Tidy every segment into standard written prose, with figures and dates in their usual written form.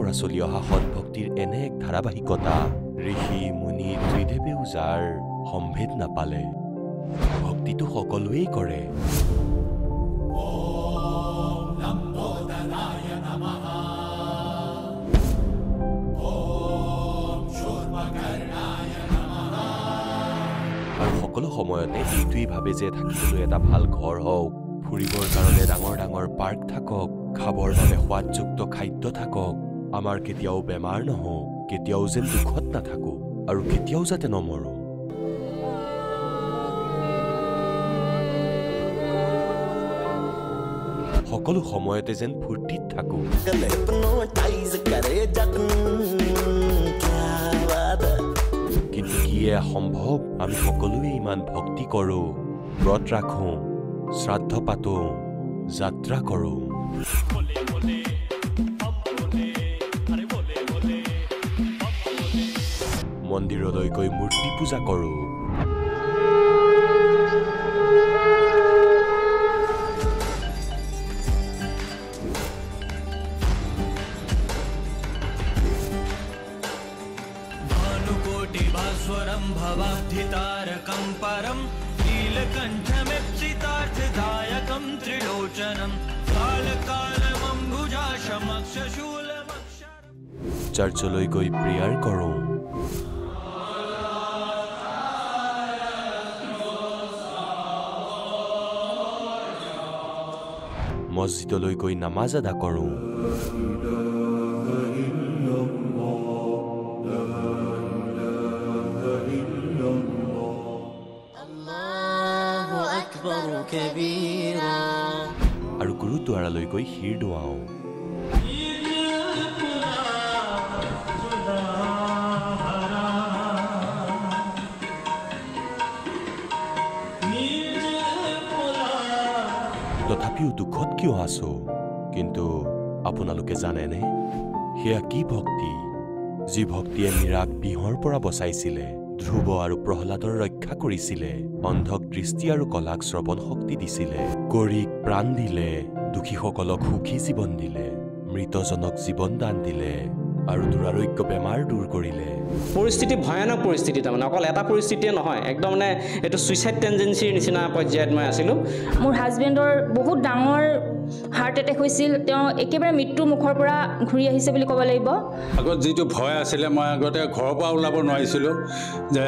পৰা চলি অহা সৎভক্তিৰ এনে এক ধাৰাবাহিকতা ঋষি মুনি ত্ৰিদেৱেও যাৰ সম্ভেদ নাপালে ভক্তিটো সকলোৱেই কৰে আৰু সকলো সময়তে এইটোৱেই ভাবে যে থাকিবলৈ এটা ভাল ঘৰ হওক ফুৰিবৰ কাৰণে ডাঙৰ ডাঙৰ পাৰ্ক থাকক খাবৰ বাবে সোৱাদযুক্ত খাদ্য থাকক আমাৰ কেতিয়াও বেমাৰ নহওক কেতিয়াও যেন দুখত নাথাকো আৰু কেতিয়াও যাতে নমৰো সকলো সময়তে যেন ফূৰ্তিত থাকো কিন্তু কি সম্ভৱ আমি সকলোৱে ইমান ভক্তি কৰো ব্ৰত ৰাখো শ্ৰাদ্ধ পাতো যাত্ৰা কৰো মন্দিৰলৈ গৈ মূৰ্তি পূজা কৰো भानुकोटिभास्वरं भवाब्धितारकं परं नीलकण्ठमिप्सितार्थदायकं त्रिलोचनं कालकालमम्बुजाशमक्षशूलमक्षरं চাৰ্চলৈ গৈ প্ৰেয়াৰ কৰো মছজিদলৈ গৈ নামাজ আদা কৰো আৰু গুৰুদ্বাৰালৈ গৈ শিৰ দোৱাও তথাপিও দুখত কিয় আছো কিন্তু আপোনালোকে জানেনে সেয়া কি ভক্তি যি ভক্তিয়ে মীৰাক বিহৰ পৰা বচাইছিলে ধ্ৰুৱ আৰু প্ৰহ্লাদৰ ৰক্ষা কৰিছিলে অন্ধক দৃষ্টি আৰু কলাক শ্ৰৱণ শক্তি দিছিলে গৰীক প্ৰাণ দিলে দুখীসকলক সুখী জীৱন দিলে মৃতজনক জীৱন দান দিলে আৰু দুৰাৰোগ্য বেমাৰ দূৰ কৰিলে পৰিস্থিতি ভয়ানক পৰিস্থিতি তাৰমানে অকল এটা পৰিস্থিতিয়ে নহয় একদম মানে এইটো সুইচাইড টেন্ডেন্সিৰ নিচিনা পৰ্যায়ত মই আছিলোঁ মোৰ হাজবেণ্ডৰ বহুত ডাঙৰ হাৰ্ট এটেক হৈছিল তেওঁ একেবাৰে মৃত্যুৰ মুখৰ পৰা ঘূৰি আহিছে বুলি ক'ব লাগিব আগত যিটো ভয় আছিলে মই আগতে ঘৰৰ পৰা ওলাব নোৱাৰিছিলোঁ যে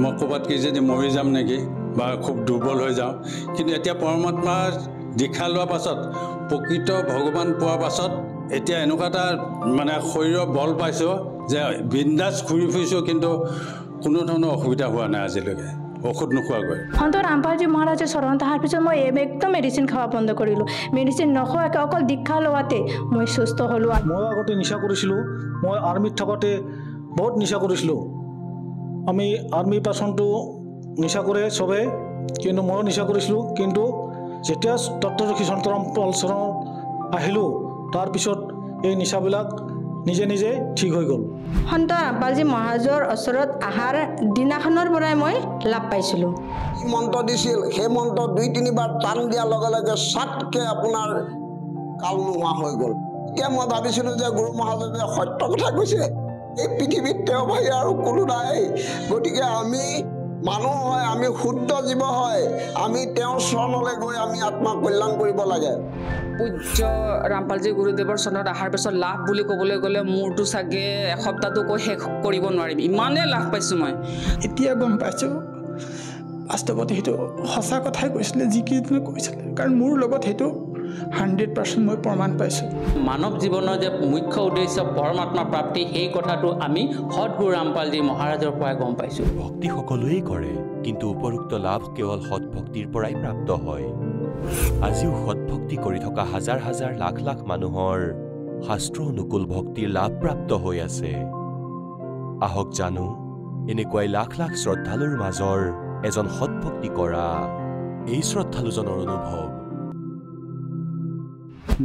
মই ক'ৰবাত কি যদি মৰি যাম নেকি বা খুব দুৰ্বল হৈ যাওঁ কিন্তু এতিয়া পৰমাত্মাৰ দীক্ষা লোৱাৰ পাছত প্ৰকৃত ভগৱান পোৱাৰ পাছত এতিয়া এনেকুৱা এটা মানে শৰীৰৰ বল পাইছোঁ যে বিন্দাছ ঘূৰি ফুৰিছোঁ কিন্তু কোনো ধৰণৰ অসুবিধা হোৱা নাই আজিলৈকে ঔষধ নোখোৱাকৈ সন্ত ৰামপালজী মহাৰাজৰ চৰণ অহাৰ পিছত মই একদম মেডিচিন খোৱা বন্ধ কৰিলোঁ মেডিচিন নোখোৱাকৈ অকল দীক্ষা লোৱাতে মই সুস্থ হ'লোঁ মই আগতে নিচা কৰিছিলোঁ মই আৰ্মিত থাকোঁতে বহুত নিচা কৰিছিলোঁ আমি আৰ্মি পাৰ্চনটো নিচা কৰে চবে কিন্তু ময়ো নিচা কৰিছিলোঁ কিন্তু যেতিয়া তত্ত্বদৰ্শী সন্ত ৰামপাল চৰণ আহিলোঁ তাৰপিছত এই নিচাবিলাক নিজে নিজে ঠিক হৈ গ'ল সন্ত ৰামপালজী মহাৰাজৰ ওচৰত অহাৰ দিনাখনৰ পৰাই মই লাভ পাইছিলোঁ মন্ত্ৰ দিছিল সেই মন্ত্ৰ 2-3 বাৰ টান দিয়াৰ লগে লগে চাটকৈ আপোনাৰ কাল নোহোৱা হৈ গ'ল এতিয়া মই ভাবিছিলোঁ যে গুৰু মহাজনে সত্য কথা কৈছে এই পৃথিৱীত তেওঁ বাহিৰে আৰু কোনো নাই গতিকে আমি মানুহ হয় আমি শুদ্ধ জীৱ হয় আমি তেওঁৰ চৰণলৈ গৈ আমি আত্মা কল্যাণ কৰিব লাগে পূজ্য ৰামপালজী গুৰুদেৱৰ চৰণত অহাৰ পিছত লাভ বুলি ক'বলৈ গ'লে মোৰতো চাগে এসপ্তাহটো কৈ শেষ কৰিব নোৱাৰিম ইমানেই লাভ পাইছোঁ মই এতিয়া গম পাইছোঁ বাস্তৱত সেইটো সঁচা কথাই কৈছিলে যিকেইজনে কৈছিলে কাৰণ মোৰ লগত সেইটো 100% মই প্ৰমাণ পাইছোঁ মানৱ জীৱনৰ যে মুখ্য উদ্দেশ্য পৰমাত্মা প্ৰাপ্তি সেই কথাটো আমি সদগুৰু ৰামপালজী মহাৰাজৰ পৰাই গম পাইছোঁ ভক্তি সকলোৱেই কৰে কিন্তু উপৰোক্ত লাভ কেৱল সৎভক্তিৰ পৰাই প্ৰাপ্ত হয় আজিও সৎভক্তি কৰি থকা হাজাৰ হাজাৰ লাখ লাখ মানুহৰ শাস্ত্ৰ অনুকূল ভক্তিৰ লাভ প্ৰাপ্ত হৈ আছে আহক জানো এনেকুৱাই লাখ লাখ শ্ৰদ্ধালুৰ মাজৰ এজন সৎভক্তি কৰা এই শ্ৰদ্ধালুজনৰ অনুভৱ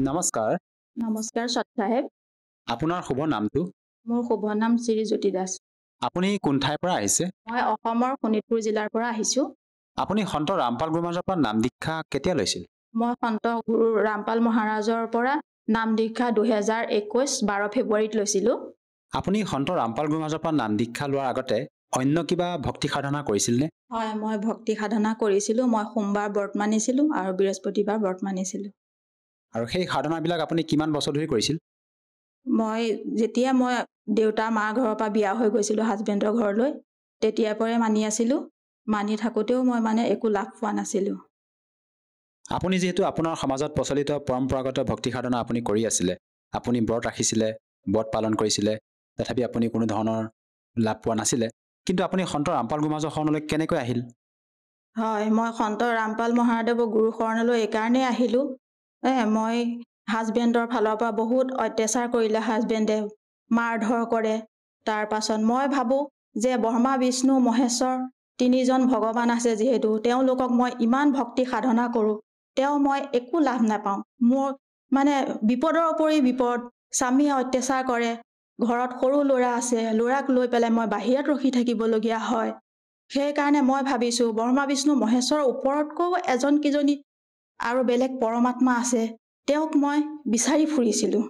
নমস্কাৰ নমস্কাৰ সৎ সাহেব আপোনাৰ শুভ নামটো মোৰ শুভ নাম শ্ৰীজ্যোতি দাস আপুনি কোন ঠাইৰ পৰা আহিছে মই অসমৰ শোণিতপুৰ জিলাৰ পৰা আহিছোঁ আপুনি সন্ত ৰামপাল গুৰুমহাৰাজৰ পৰা নাম দীক্ষা কেতিয়া লৈছিল মই সন্ত গুৰু ৰামপাল মহাৰাজৰ পৰা নাম দীক্ষা 2021 12 ফেব্ৰুৱাৰীত লৈছিলোঁ। আপুনি সন্ত ৰামপাল গুৰু মহাৰাজৰ পৰা নাম দীক্ষা লোৱাৰ আগতে অন্য কিবা ভক্তি সাধনা কৰিছিলনে? হয়, মই ভক্তি সাধনা কৰিছিলোঁ। মই সোমবাৰ ব্ৰত মানিছিলোঁ আৰু বৃহস্পতিবাৰ ব্ৰত মানিছিলোঁ। আৰু সেই সাধনাবিলাক আপুনি কিমান বছৰ ধৰি কৰিছিল? যেতিয়া মই দেউতাৰ মাৰ ঘৰৰ পৰা বিয়া হৈ গৈছিলোঁ হাজবেণ্ডৰ ঘৰলৈ, তেতিয়াৰ পৰাই মানি আছিলোঁ। মানি থাকোঁতেও মই একো লাভ পোৱা নাছিলোঁ। আপুনি যিহেতু আপোনাৰ সমাজত প্ৰচলিত পৰম্পৰাগত ভক্তি সাধনা আপুনি কৰি আছিলে, আপুনি ব্ৰত ৰাখিছিলে, ব্ৰত পালন কৰিছিলে, তথাপি আপুনি কোনো ধৰণৰ লাভ পোৱা নাছিলে, কিন্তু আপুনি সন্ত ৰামপাল গুৰু মহাৰাজৰ শৰণলৈ কেনেকৈ আহিল? হয়, মই সন্ত ৰামপাল মহাদেৱৰ গুৰু শৰণলৈ এইকাৰণেই আহিলোঁ। মই হাজবেণ্ডৰ ফালৰ পৰা বহুত অত্যাচাৰ কৰিলে, হাজবেণ্ডে মাৰ ধৰ কৰে। তাৰ পাছত মই ভাবোঁ যে ব্ৰহ্মা বিষ্ণু মহেশ্বৰ তিনিজন ভগৱান আছে, যিহেতু তেওঁলোকক মই ইমান ভক্তি সাধনা কৰোঁ, মই একো লাভ নাপাওঁ। মোৰ বিপদৰ উপৰি বিপদ, স্বামীয়ে অত্যাচাৰ কৰে, ঘৰত সৰু ল'ৰা আছে, ল'ৰাক লৈ পেলাই মই বাহিৰত ৰখি থাকিবলগীয়া হয়। সেইকাৰণে মই ভাবিছোঁ ব্ৰহ্মা বিষ্ণু মহেশ্বৰৰ ওপৰতকৈও এজন কিজনী আৰু বেলেগ পৰমাত্মা আছে, তেওঁক মই বিচাৰি ফুৰিছিলোঁ।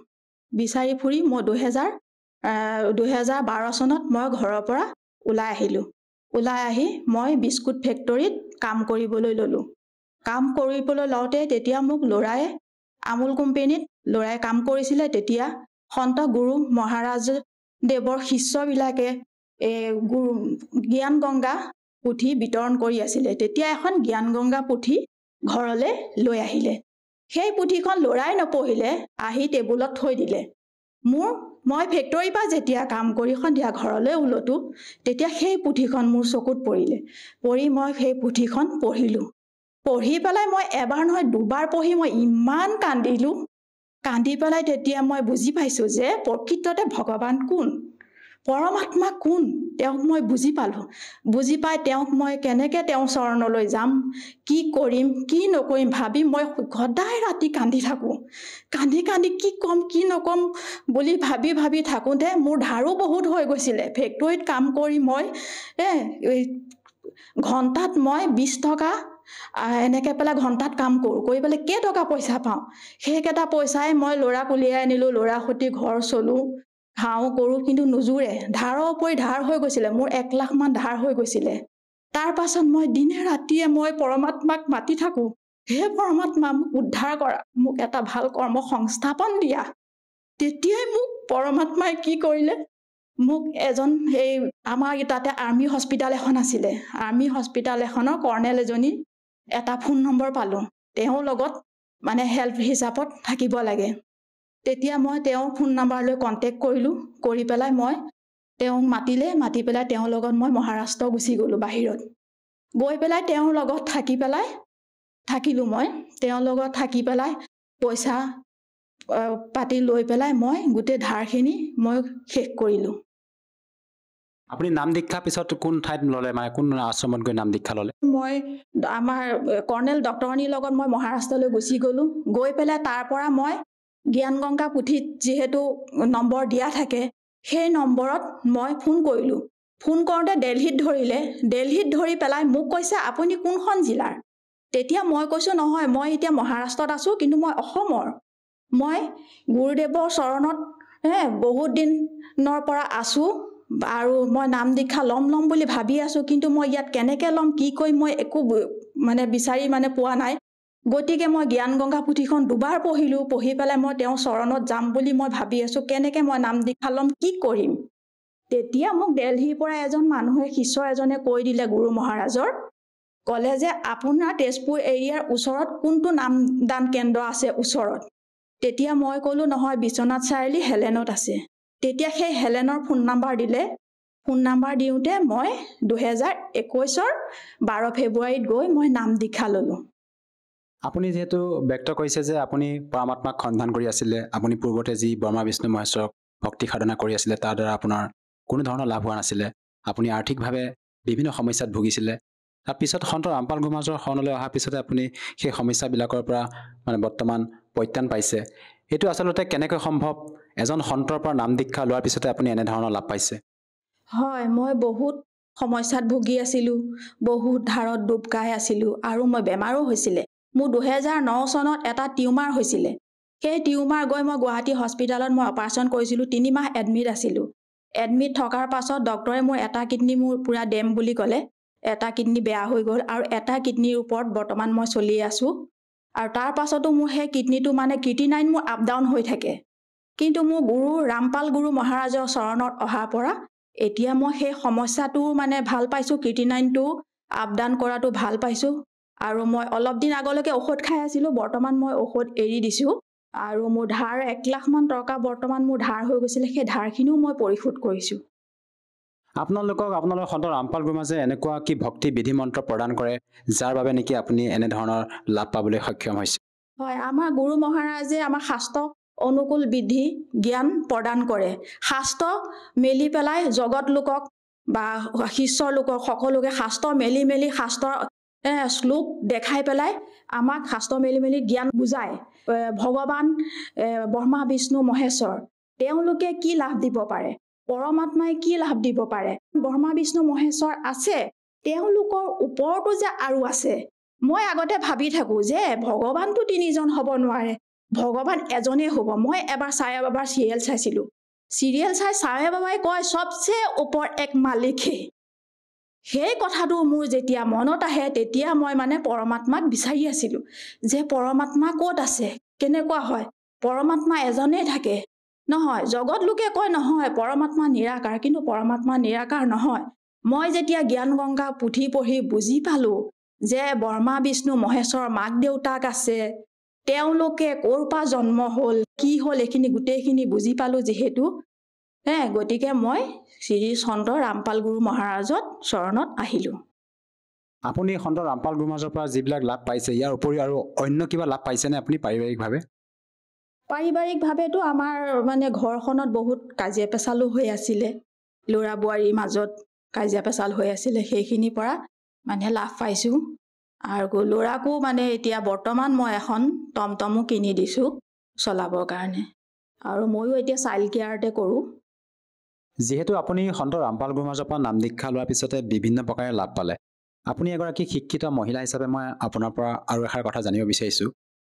বিচাৰি ফুৰি মই 2012 চনত মই ঘৰৰ পৰা ওলাই আহিলোঁ। ওলাই আহি মই বিস্কুট ফেক্টৰীত কাম কৰিবলৈ ল'লোঁ। কাম কৰিবলৈ লওঁতে তেতিয়া মোক ল'ৰাই আমুল কোম্পেনীত ল'ৰাই কাম কৰিছিলে। তেতিয়া সন্ত গুৰু মহাৰাজ দেৱৰ শিষ্যবিলাকে জ্ঞান গংগা পুথি বিতৰণ কৰি আছিলে। তেতিয়া এখন জ্ঞান গংগা পুথি ঘৰলৈ লৈ আহিলে। সেই পুথিখন ল'ৰাই নপঢ়িলে, আহি টেবুলত থৈ দিলে। মই ফেক্টৰীৰ পৰা যেতিয়া কাম কৰি সন্ধিয়া ঘৰলৈ ওলটো, তেতিয়া সেই পুথিখন মোৰ চকুত পৰিলে। পৰি মই সেই পুথিখন পঢ়িলোঁ। পঢ়ি পেলাই মই এবাৰ নহয় দুবাৰ পঢ়ি মই ইমান কান্দিলোঁ। কান্দি পেলাই তেতিয়া মই বুজি পাইছোঁ যে প্ৰকৃততে ভগৱান কোন, পৰমাত্মা কোন, তেওঁক মই বুজি পালোঁ। বুজি পাই তেওঁক মই কেনেকৈ তেওঁৰ চৰণলৈ যাম, কি কৰিম কি নকৰিম ভাবি মই সদায় ৰাতি কান্দি থাকোঁ। কান্দি কান্দি কি ক'ম কি নক'ম বুলি ভাবি ভাবি থাকোঁতে মোৰ ধাৰো বহুত হৈ গৈছিলে। ফেক্টৰীত কাম কৰি মই ঘণ্টাত মই 20 টকা এনেকৈ পেলাই ঘণ্টাত কাম কৰোঁ। কৰি পেলাই কেইটকা পইচা পাওঁ, সেইকেইটা পইচাই মই ল'ৰাক উলিয়াই আনিলোঁ। ল'ৰাৰ সৈতে ঘৰ চলোঁ, খাওঁ কৰোঁ, কিন্তু নোজোৰে। ধাৰৰ উপৰি ধাৰ হৈ গৈছিলে, মোৰ 1 লাখ মান ধাৰ হৈ গৈছিলে। তাৰ পাছত মই দিনে ৰাতিয়ে মই পৰমাত্মাক মাতি থাকোঁ, হে পৰমাত্মা মোক উদ্ধাৰ কৰা, মোক এটা ভাল কৰ্ম সংস্থাপন দিয়া। তেতিয়াই মোক পৰমাত্মাই কি কৰিলে, মোক আমাৰ তাতে আৰ্মি হস্পিটেল এখন আছিলে, আৰ্মি হস্পিটেল এখনৰ কৰ্ণেল এজনী এটা ফোন নম্বৰ পালোঁ। তেওঁৰ লগত হেল্প হিচাপত থাকিব লাগে। তেতিয়া মই তেওঁৰ ফোন নাম্বাৰলৈ কণ্টেক্ট কৰিলোঁ। কৰি পেলাই মই তেওঁক মাতি পেলাই তেওঁৰ লগত মই মহাৰাষ্ট্ৰ গুচি গ'লোঁ। বাহিৰত গৈ পেলাই তেওঁৰ লগত থাকিলোঁ। মই তেওঁৰ লগত থাকি পেলাই পইচা পাতি লৈ পেলাই মই গোটেই ধাৰখিনি মই শেষ কৰিলোঁ। আপুনি নাম দীক্ষাৰ পিছত কোন ঠাইত ল'লে, কোন আশ্ৰমত গৈ নাম দীক্ষা ল'লে? মই আমাৰ কৰ্ণেল ডক্টৰণীৰ লগত মই মহাৰাষ্ট্ৰলৈ গুচি গ'লোঁ। গৈ পেলাই তাৰ পৰা মই জ্ঞান গংগা পুথিত যিহেতু নম্বৰ দিয়া থাকে, সেই নম্বৰত মই ফোন কৰিলোঁ। ফোন কৰোঁতে দিল্লীত ধৰিলে। দিল্লীত ধৰি পেলাই মোক কৈছে আপুনি কোনখন জিলাৰ? তেতিয়া মই কৈছোঁ নহয়, মই এতিয়া মহাৰাষ্ট্ৰত আছোঁ, কিন্তু মই অসমৰ। মই গুৰুদেৱৰ চৰণত বহুত দিনৰ পৰা আছোঁ আৰু মই নাম দীক্ষা ল'ম বুলি ভাবি আছোঁ, কিন্তু মই ইয়াত কেনেকৈ ল'ম কি কৰিম মই একো বিচাৰি পোৱা নাই। গতিকে মই জ্ঞান গংগা পুথিখন দুবাৰ পঢ়িলোঁ। পঢ়ি পেলাই মই তেওঁৰ চৰণত যাম বুলি মই ভাবি আছোঁ, কেনেকৈ মই নাম দীক্ষা ল'ম কি কৰিম। তেতিয়া মোক দিল্লীৰ পৰা এজন মানুহে শিষ্য এজনে কৈ দিলে, গুৰু মহাৰাজৰ ক'লে যে আপোনাৰ তেজপুৰ এৰিয়াৰ ওচৰত কোনটো নামদান কেন্দ্ৰ আছে ওচৰত। তেতিয়া মই ক'লোঁ নহয়, বিশ্বনাথ চাৰিআলি হেলেনত আছে। তেতিয়া সেই হেলেনৰ ফোন নাম্বাৰ দিলে। ফোন নাম্বাৰ দিওঁতে মই 2021 12 ফেব্ৰুৱাৰীত গৈ মই নাম দীক্ষা ল'লোঁ। আপুনি যিহেতু ব্যক্ত কৰিছে যে আপুনি পৰমাত্মাক সন্ধান কৰি আছিলে, আপুনি পূৰ্বতে যি ব্ৰহ্মা বিষ্ণু মহেশ্বৰক ভক্তি সাধনা কৰি আছিলে, তাৰ দ্বাৰা আপোনাৰ কোনো ধৰণৰ লাভ হোৱা নাছিলে, আপুনি আৰ্থিকভাৱে বিভিন্ন সমস্যাত ভুগিছিলে। তাৰপিছত সন্ত ৰামপাল গুৰু মহাৰাজৰ শৰণলৈ অহাৰ পিছতে আপুনি সেই সমস্যাবিলাকৰ পৰা বৰ্তমান পৰিত্ৰাণ পাইছে। এইটো আচলতে কেনেকৈ সম্ভৱ? এজন সন্তৰ পৰা নাম দীক্ষা লোৱাৰ পিছতে আপুনি এনেধৰণৰ লাভ পাইছে? হয়, মই বহুত সমস্যাত ভুগি আছিলোঁ, বহুত ধাৰত ডুব খাই আছিলোঁ আৰু মই বেমাৰো হৈছিলে। মোৰ 2009 চনত এটা টিউমাৰ হৈছিলে। সেই টিউমাৰ গৈ মই গুৱাহাটী হস্পিটেলত মই অপাৰেশ্যন কৰিছিলোঁ 3 মাহ এডমিট আছিলোঁ এডমিট থকাৰ পাছত ডক্টৰে মোৰ এটা কিডনী মোৰ পুৰা ডেম বুলি ক'লে এটা কিডনী বেয়া হৈ গ'ল আৰু এটা কিডনীৰ ওপৰত বৰ্তমান মই চলি আছোঁ আৰু তাৰ পাছতো মোৰ সেই কিডনীটো মানে ক্ৰিটিনাইন মোৰ আপ ডাউন হৈ থাকে কিন্তু মোৰ গুৰু ৰামপাল গুৰু মহাৰাজৰ চৰণত অহাৰ পৰা এতিয়া মই সেই সমস্যাটো মানে ভাল পাইছোঁ ক্ৰিটিনাইনটো আপ ডাউন কৰাটো ভাল পাইছোঁ আৰু মই অলপ দিন আগলৈকে ঔষধ খাই আছিলোঁ বৰ্তমান মই ঔষধ এৰি দিছোঁ আৰু মোৰ ধাৰ 1 লাখমান টকা বৰ্তমান মোৰ ধাৰ হৈ গৈছিলে সেই ধাৰখিনিও মই পৰিশোধ কৰিছোঁ আপোনালোকৰ সন্ত ৰামপাল গুৰুমাজে এনেকুৱা কি ভক্তি বিধি মন্ত্ৰ প্ৰদান কৰে যাৰ বাবে নেকি আপুনি এনেধৰণৰ লাভ পাবলৈ সক্ষম হৈছে হয় আমাৰ গুৰু মহাৰাজে আমাৰ শাস্ত্ৰ অনুকূল বিধি জ্ঞান প্ৰদান কৰে শাস্ত্ৰ মেলি পেলাই জগত লোকক বা শিষ্যৰ লোকক সকলোকে শাস্ত্ৰ মেলি শাস্ত্ৰৰ শ্লোক দেখাই পেলাই আমাক শাস্ত্ৰ মেলি জ্ঞান বুজায় ভগৱান ব্ৰহ্মা বিষ্ণু মহেশ্বৰ তেওঁলোকে কি লাভ দিব পাৰে পৰমাত্মাই কি লাভ দিব পাৰে ব্ৰহ্মা বিষ্ণু মহেশ্বৰ আছে তেওঁলোকৰ ওপৰতো যে আৰু আছে মই আগতে ভাবি থাকোঁ যে ভগৱানটো 3জন হ'ব নোৱাৰে ভগৱান এজনেই হ'ব মই এবাৰ চাই বাবাৰ চিৰিয়েল চাইছিলোঁ চিৰিয়েল চাই বাবাই কয় সবচে ওপৰ এক মালিকহে সেই কথাটো মোৰ যেতিয়া মনত আহে তেতিয়া মই মানে পৰমাত্মাক বিচাৰি আছিলোঁ যে পৰমাত্মা ক'ত আছে কেনেকুৱা হয় পৰমাত্মা এজনেই থাকে নহয় জগত লোকে কয় নহয় পৰমাত্মা নিৰাকাৰ কিন্তু পৰমাত্মা নিৰাকাৰ নহয় মই যেতিয়া জ্ঞান গংগা পুথি পঢ়ি বুজি পালোঁ যে ব্ৰহ্মা বিষ্ণু মহেশ্বৰ মাক দেউতাক আছে তেওঁলোকে ক'ৰ পৰা জন্ম হ'ল কি হ'ল এইখিনি গোটেইখিনি বুজি পালোঁ যিহেতু গতিকে মই শ্ৰী সন্ত ৰামপাল গুৰু মহাৰাজত চৰণত আহিলোঁ আপুনি সন্ত ৰামপাল গুৰুমাজৰ পৰা যিবিলাক লাভ পাইছে ইয়াৰ উপৰিও আৰু অন্য কিবা লাভ পাইছেনে আপুনি পাৰিবাৰিকভাৱেতো আমাৰ মানে ঘৰখনত বহুত কাজিয়া পেচালো হৈ আছিলে ল'ৰা বোৱাৰীৰ মাজত কাজিয়া পেচাল হৈ আছিলে সেইখিনিৰ পৰা মানে লাভ পাইছোঁ আৰু ল'ৰাকো মানে এতিয়া বৰ্তমান মই এখন টমটমো কিনি দিছোঁ চলাবৰ কাৰণে আৰু ময়ো এতিয়া চাইল্ড কেয়াৰতে কৰোঁ যিহেতু আপুনি সন্ত ৰামপাল গুৰুমাজৰ পৰা নাম দীক্ষা লোৱাৰ পিছতে বিভিন্ন প্ৰকাৰে লাভ পালে আপুনি এগৰাকী শিক্ষিত মহিলা হিচাপে মই আপোনাৰ পৰা আৰু এষাৰ কথা জানিব বিচাৰিছোঁ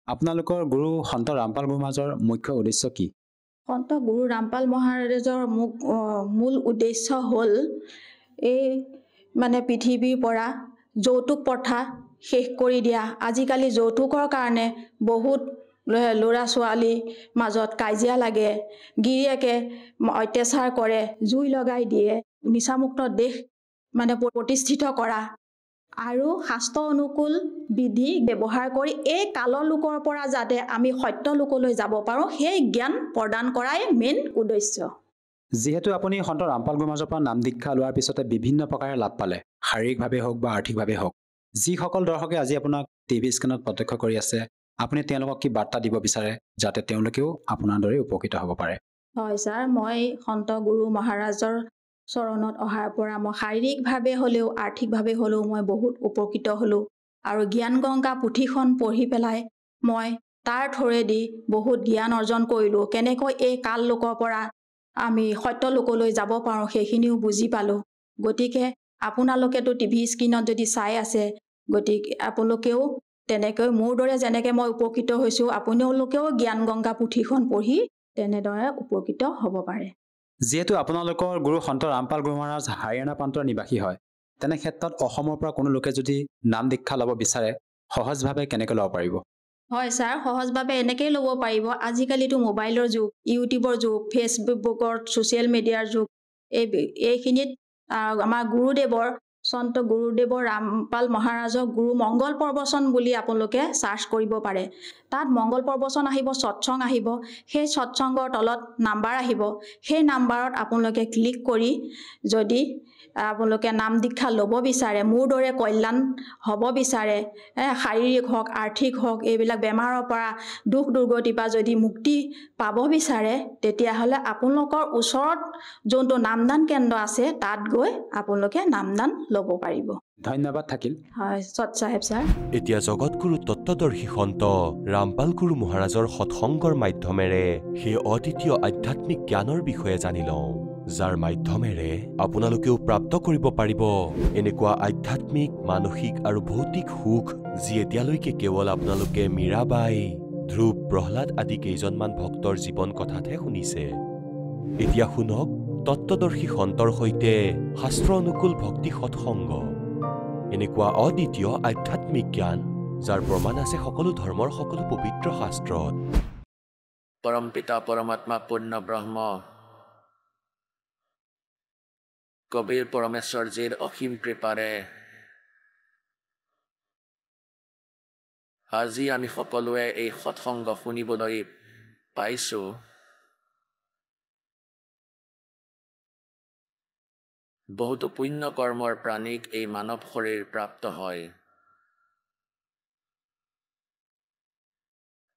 আপোনালোকৰ গুৰু সন্ত ৰামপাল গুৰুমাজৰ মুখ্য উদ্দেশ্য কি সন্ত গুৰু ৰামপাল মহাৰাজৰ মূল উদ্দেশ্য হ'ল এই মানে পৃথিৱীৰ পৰা যৌতুক প্ৰথা শেষ কৰি দিয়া আজিকালি যৌতুকৰ কাৰণে বহুত ল'ৰা ছোৱালীৰ মাজত কাজিয়া লাগে গিৰিয়েকে অত্যাচাৰ কৰে জুই লগাই দিয়ে নিচামুক্ত দেশ মানে প্ৰতিষ্ঠিত কৰা আৰু শাস্ত্ৰ অনুকূল বিধি ব্যৱহাৰ কৰি এই কালৰ লোকৰ পৰা যাতে আমি সত্য লোকলৈ যাব পাৰোঁ সেই জ্ঞান প্ৰদান কৰাই মেইন উদ্দেশ্য যিহেতু আপুনি সন্ত ৰামপাল গুৰুমাজৰ পৰা নাম দীক্ষা লোৱাৰ পিছতে বিভিন্ন প্ৰকাৰে লাভ পালে শাৰীৰিকভাৱে হওক বা আৰ্থিকভাৱে হওক যিসকল দৰ্শকে আজি আপোনাক টিভি স্ক্ৰীণত প্ৰত্যক্ষ কৰি আছে আপুনি তেওঁলোকক কি বাৰ্তা দিব বিচাৰে যাতে তেওঁলোকেও আপোনাৰ দৰে উপকৃত হ'ব পাৰে হয় ছাৰ মই সন্ত গুৰু মহাৰাজৰ চৰণত অহাৰ পৰা মই শাৰীৰিকভাৱে হ'লেও আৰ্থিকভাৱে হ'লেও মই বহুত উপকৃত হ'লোঁ আৰু জ্ঞান গংগা পুথিখন পঢ়ি পেলাই মই তাৰ থোৰেদি বহুত জ্ঞান অৰ্জন কৰিলোঁ কেনেকৈ এই কাল লোকৰ পৰা আমি সত্য লোকলৈ যাব পাৰোঁ সেইখিনিও বুজি পালোঁ গতিকে আপোনালোকেতো টিভি স্ক্ৰীণত যদি চাই আছে গতিকে আপোনালোকেও তেনেকৈ মোৰ দৰে যেনেকৈ মই উপকৃত হৈছোঁ আপোনালোকেও জ্ঞান গংগা পুথিখন পঢ়ি তেনেদৰে উপকৃত হ'ব পাৰে যিহেতু আপোনালোকৰ গুৰু সন্ত ৰামপাল গুৰু মহাৰাজ হাৰিয়ানা প্ৰান্তৰ নিবাসী হয় তেনে ক্ষেত্ৰত অসমৰ পৰা কোনো লোকে যদি নাম দীক্ষা ল'ব বিচাৰে সহজভাৱে কেনেকৈ ল'ব পাৰিব হয় ছাৰ সহজভাৱে এনেকৈয়ে ল'ব পাৰিব আজিকালিতো মোবাইলৰ যুগ ইউটিউবৰ যুগ ফেচবুকৰ ছ'চিয়েল মিডিয়াৰ যুগ এইখিনিত আমাৰ গুৰুদেৱৰ সন্ত গুৰুদেৱৰ ৰামপাল মহাৰাজক গুৰু মংগল প্ৰবচন বুলি আপোনালোকে চাৰ্চ কৰিব পাৰে তাত মংগল প্ৰবচন আহিব সৎসং আহিব সেই সৎসংগৰ তলত নাম্বাৰ আহিব সেই নাম্বাৰত আপোনালোকে ক্লিক কৰি যদি আপোনালোকে নাম দীক্ষা ল'ব বিচাৰে মোৰ দৰে কল্যাণ হ'ব বিচাৰে শাৰীৰিক হওক আৰ্থিক হওক এইবিলাক বেমাৰৰ পৰা দুখ দুৰ্গতিৰ পৰা যদি মুক্তি পাব বিচাৰে তেতিয়াহ'লে আপোনালোকৰ ওচৰত যোনটো নামদান কেন্দ্ৰ আছে তাত গৈ আপোনালোকে নামদান ল'ব পাৰিব ধন্যবাদ থাকিল হয় সৎ সাহেব ছাৰ এতিয়া জগতগুৰু তত্ত্বদৰ্শী সন্ত ৰামপাল গুৰু মহাৰাজৰ সৎসংগৰ মাধ্যমেৰে সেই অদ্বিতীয় আধ্যাত্মিক জ্ঞানৰ বিষয়ে জানি লওঁ যাৰ মাধ্যমেৰে আপোনালোকেও প্ৰাপ্ত কৰিব পাৰিব এনেকুৱা আধ্যাত্মিক মানসিক আৰু ভৌতিক সুখ যি এতিয়ালৈকে কেৱল আপোনালোকে মীৰাবাই ধ্ৰুৱ প্ৰহ্লাদ আদি কেইজনমান ভক্তৰ জীৱন কথাতহে শুনিছে। এতিয়া শুনক তত্ত্বদৰ্শী সন্তৰ সৈতে শাস্ত্ৰ অনুকূল ভক্তি সৎসংগ, এনেকুৱা অদ্বিতীয় আধ্যাত্মিক জ্ঞান যাৰ প্ৰমাণ আছে সকলো ধৰ্মৰ সকলো পবিত্ৰ শাস্ত্ৰত। পৰম পিতা পৰমাত্মা পূৰ্ণ ব্ৰহ্ম কবিৰ পৰমেশ্বৰজীৰ অসীম কৃপাৰে আজি আমি সকলোৱে এই সৎসংগ শুনিবলৈ পাইছোঁ। বহুতো পুণ্য কৰ্মৰ প্ৰাণীক এই মানৱ শৰীৰ প্ৰাপ্ত হয়।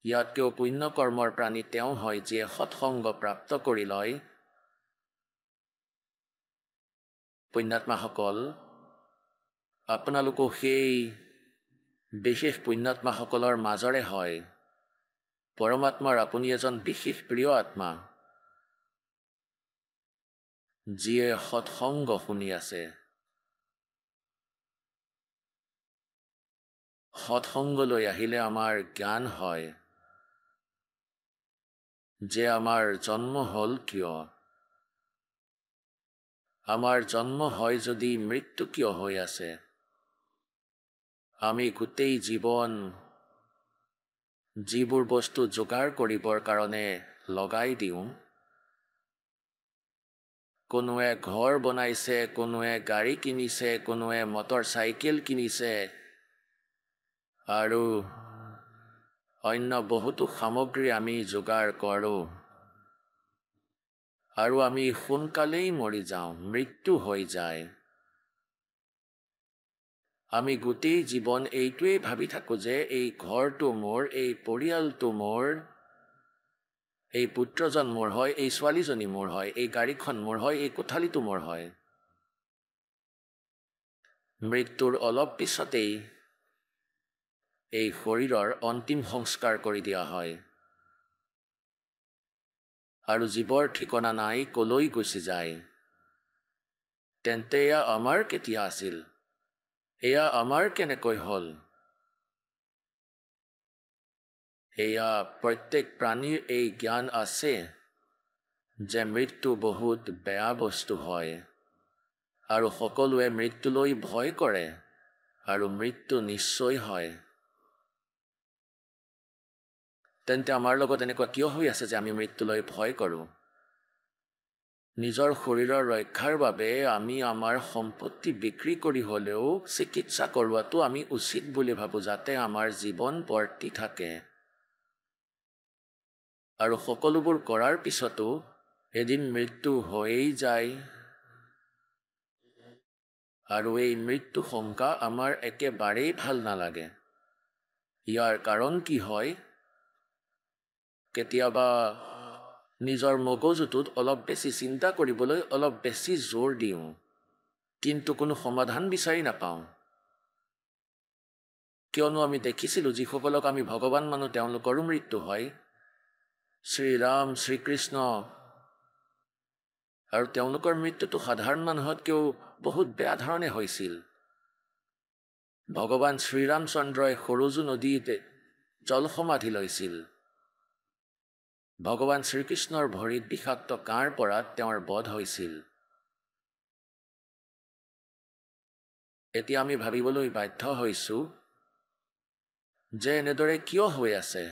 ইয়াতকৈও পুণ্য কৰ্মৰ প্ৰাণী তেওঁ হয় যিয়ে সৎসংগ প্ৰাপ্ত কৰি লয়। পুণ্যাত্মাসকল, আপোনালোকো সেই বিশেষ পুণ্যাত্মাসকলৰ মাজৰে হয়। পৰমাত্মাৰ আপুনি এজন বিশেষ প্ৰিয় আত্মা, যিয়ে সৎসংগ শুনি আছে। সৎসংগলৈ আহিলে আমাৰ জ্ঞান হয় যে আমাৰ জন্ম হ'ল কিয়। আমাৰ জন্ম হয় যদি মৃত্যু কিয় হৈ আছে। আমি গোটেই জীৱন যিবোৰ বস্তু যোগাৰ কৰিবৰ কাৰণে লগাই দিওঁ, কোনোৱে ঘৰ বনাইছে, কোনোৱে গাড়ী কিনিছে, কোনোৱে মটৰ চাইকেল কিনিছে আৰু অন্য বহুতো সামগ্ৰী আমি যোগাৰ কৰোঁ আৰু আমি সোনকালেই মৰি যাওঁ, মৃত্যু হৈ যায়। আমি গোটেই জীৱন এইটোৱেই ভাবি থাকোঁ যে এই ঘৰটো মোৰ, এই পৰিয়ালটো মোৰ, এই পুত্ৰজন মোৰ হয়, এই ছোৱালীজনী মোৰ হয়, এই গাড়ীখন মোৰ হয়, এই কোঠালিটো মোৰ হয়। মৃত্যুৰ অলপ পিছতেই এই শৰীৰৰ অন্তিম সংস্কাৰ কৰি দিয়া হয় আৰু জীৱৰ ঠিকনা নাই, কলৈ গুচি যায়। তেন্তে এয়া আমাৰ কেতিয়া আছিল? এয়া আমাৰ কেনেকৈ হ'ল? এয়া প্ৰত্যেক প্ৰাণীৰ এই জ্ঞান আছে যে মৃত্যু বহুত বেয়া বস্তু হয় আৰু সকলোৱে মৃত্যুলৈ ভয় কৰে আৰু মৃত্যু নিশ্চয় হয়। তেন্তে আমাৰ লগত এনেকুৱা কিয় হৈ আছে যে আমি মৃত্যুলৈ ভয় কৰোঁ? নিজৰ শৰীৰৰ ৰক্ষাৰ বাবে আমি আমাৰ সম্পত্তি বিক্ৰী কৰি হ'লেও চিকিৎসা কৰোৱাটো আমি উচিত বুলি ভাবোঁ, যাতে আমাৰ জীৱন বৰ্তি থাকে। আৰু সকলোবোৰ কৰাৰ পিছতো এদিন মৃত্যু হৈয়েই যায় আৰু এই মৃত্যু শংকা আমাৰ একেবাৰেই ভাল নালাগে। ইয়াৰ কাৰণ কি হয়? কেতিয়াবা নিজৰ মগজুটোত অলপ বেছি চিন্তা কৰিবলৈ অলপ বেছি জোৰ দিওঁ, কিন্তু কোনো সমাধান বিচাৰি নাপাওঁ। কিয়নো আমি দেখিছিলোঁ যিসকলক আমি ভগৱান মানো তেওঁলোকৰো মৃত্যু হয়। শ্ৰীৰাম, শ্ৰীকৃষ্ণ, আৰু তেওঁলোকৰ মৃত্যুটো সাধাৰণ মানুহতকৈও বহুত বেয়া ধৰণে হৈছিল। ভগৱান শ্ৰীৰামচন্দ্ৰই সৰজু নদীত জলসমাধি লৈছিল। ভগৱান শ্ৰীকৃষ্ণৰ ভৰিত বিষাক্ত কাঁড় পৰাত তেওঁৰ বধ হৈছিল। এতিয়া আমি ভাবিবলৈ বাধ্য হৈছোঁ যে এনেদৰে কিয় হৈ আছে।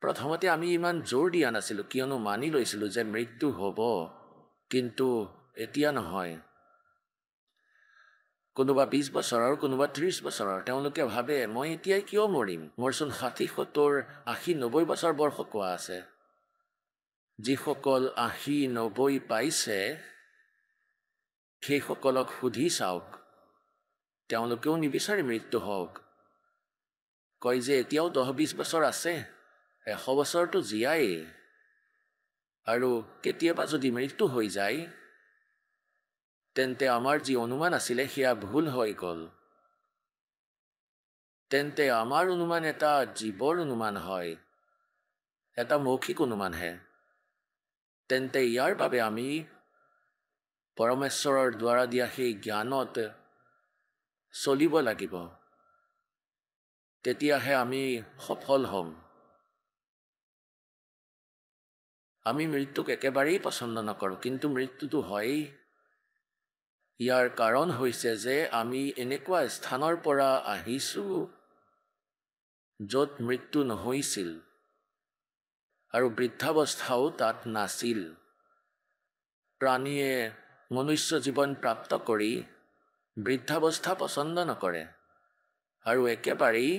প্ৰথমতে আমি ইমান জোৰ দিয়া নাছিলোঁ, কিয়নো মানি লৈছিলোঁ যে মৃত্যু হ'ব, কিন্তু এতিয়া নহয়। কোনোবা 20 বছৰৰ, কোনোবা 30 বছৰৰ, তেওঁলোকে ভাবে মই এতিয়াই কিয় মৰিম, মোৰচোন 60, 70, 80, 90 বছৰ বয়স কোৱা আছে। যিসকল 80, 90 পাইছে সেইসকলক সুধি চাওক, তেওঁলোকেও নিবিচাৰে মৃত্যু হওক। কয় যে এতিয়াও 10-20 বছৰ আছে, 100 বছৰটো জীয়াই, আৰু কেতিয়াবা যদি মৃত্যু হৈ যায় তেন্তে আমাৰ যি অনুমান আছিলে সেয়া ভুল হৈ গ'ল। তেন্তে আমাৰ অনুমান এটা জীৱৰ অনুমান হয়, এটা মৌখিক অনুমানহে। তেন্তে ইয়াৰ বাবে আমি পৰমেশ্বৰৰ দ্বাৰা দিয়া সেই জ্ঞানত চলিব লাগিব। তেতিয়াহে আমি সফল হ'ম। আমি মৃত্যুক একেবাৰেই পচন্দ নকৰোঁ, কিন্তু মৃত্যুটো হয়েই। ইয়াৰ কাৰণ হৈছে যে আমি এনেকুৱা স্থানৰ পৰা আহিছোঁ য'ত মৃত্যু নহৈছিল আৰু বৃদ্ধাৱস্থাও তাত নাছিল। প্ৰাণীয়ে মনুষ্য জীৱন প্ৰাপ্ত কৰি বৃদ্ধাৱস্থা পচন্দ নকৰে আৰু একেবাৰেই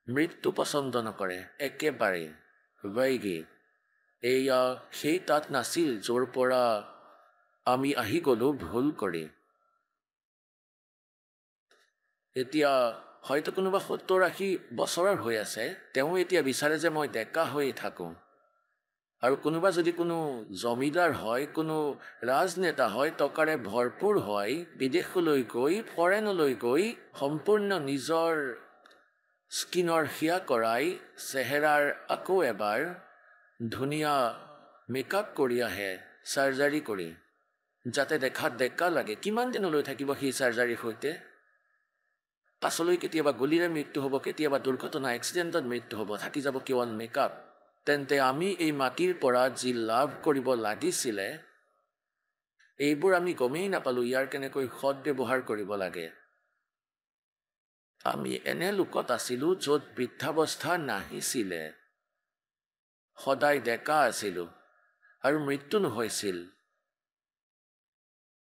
মৃত্যু পচন্দ নকৰে, একেবাৰে বৈগী। এয়া সেই তাত নাছিল য'ৰ পৰা আমি আহি গ'লোঁ ভুল কৰি। এতিয়া হয়তো কোনোবা 70-80 বছৰৰ হৈ আছে, তেওঁ এতিয়া বিচাৰে যে মই ডেকা হৈ থাকোঁ। আৰু কোনোবা যদি কোনো জমিদাৰ হয়, কোনো ৰাজনেতা হয়, টকাৰে ভৰপূৰ হয়, বিদেশলৈ গৈ ফৰেনলৈ গৈ সম্পূৰ্ণ নিজৰ স্কিনৰ সেয়া কৰাই চেহেৰাৰ আকৌ এবাৰ ধুনীয়া মেকআপ কৰি আহে, চাৰ্জাৰী কৰি, যাতে দেখাত ডেকা লাগে। কিমান দিনলৈ থাকিব সেই চাৰ্জাৰীৰ সৈতে? পাছলৈ কেতিয়াবা গুলীৰে মৃত্যু হ'ব, কেতিয়াবা দুৰ্ঘটনা এক্সিডেণ্টত মৃত্যু হ'ব, থাকি যাব কেৱল মেকআপ। তেন্তে আমি এই মাটিৰ পৰা যি লাভ কৰিব লাগিছিলে, এইবোৰ আমি গমেই নাপালোঁ ইয়াৰ কেনেকৈ সৎ ব্যৱহাৰ কৰিব লাগে। আমি এনে লোকত আছিলোঁ য'ত বৃদ্ধাৱস্থা নাহিছিলে, সদায় ডেকা আছিলোঁ আৰু মৃত্যু নহৈছিল।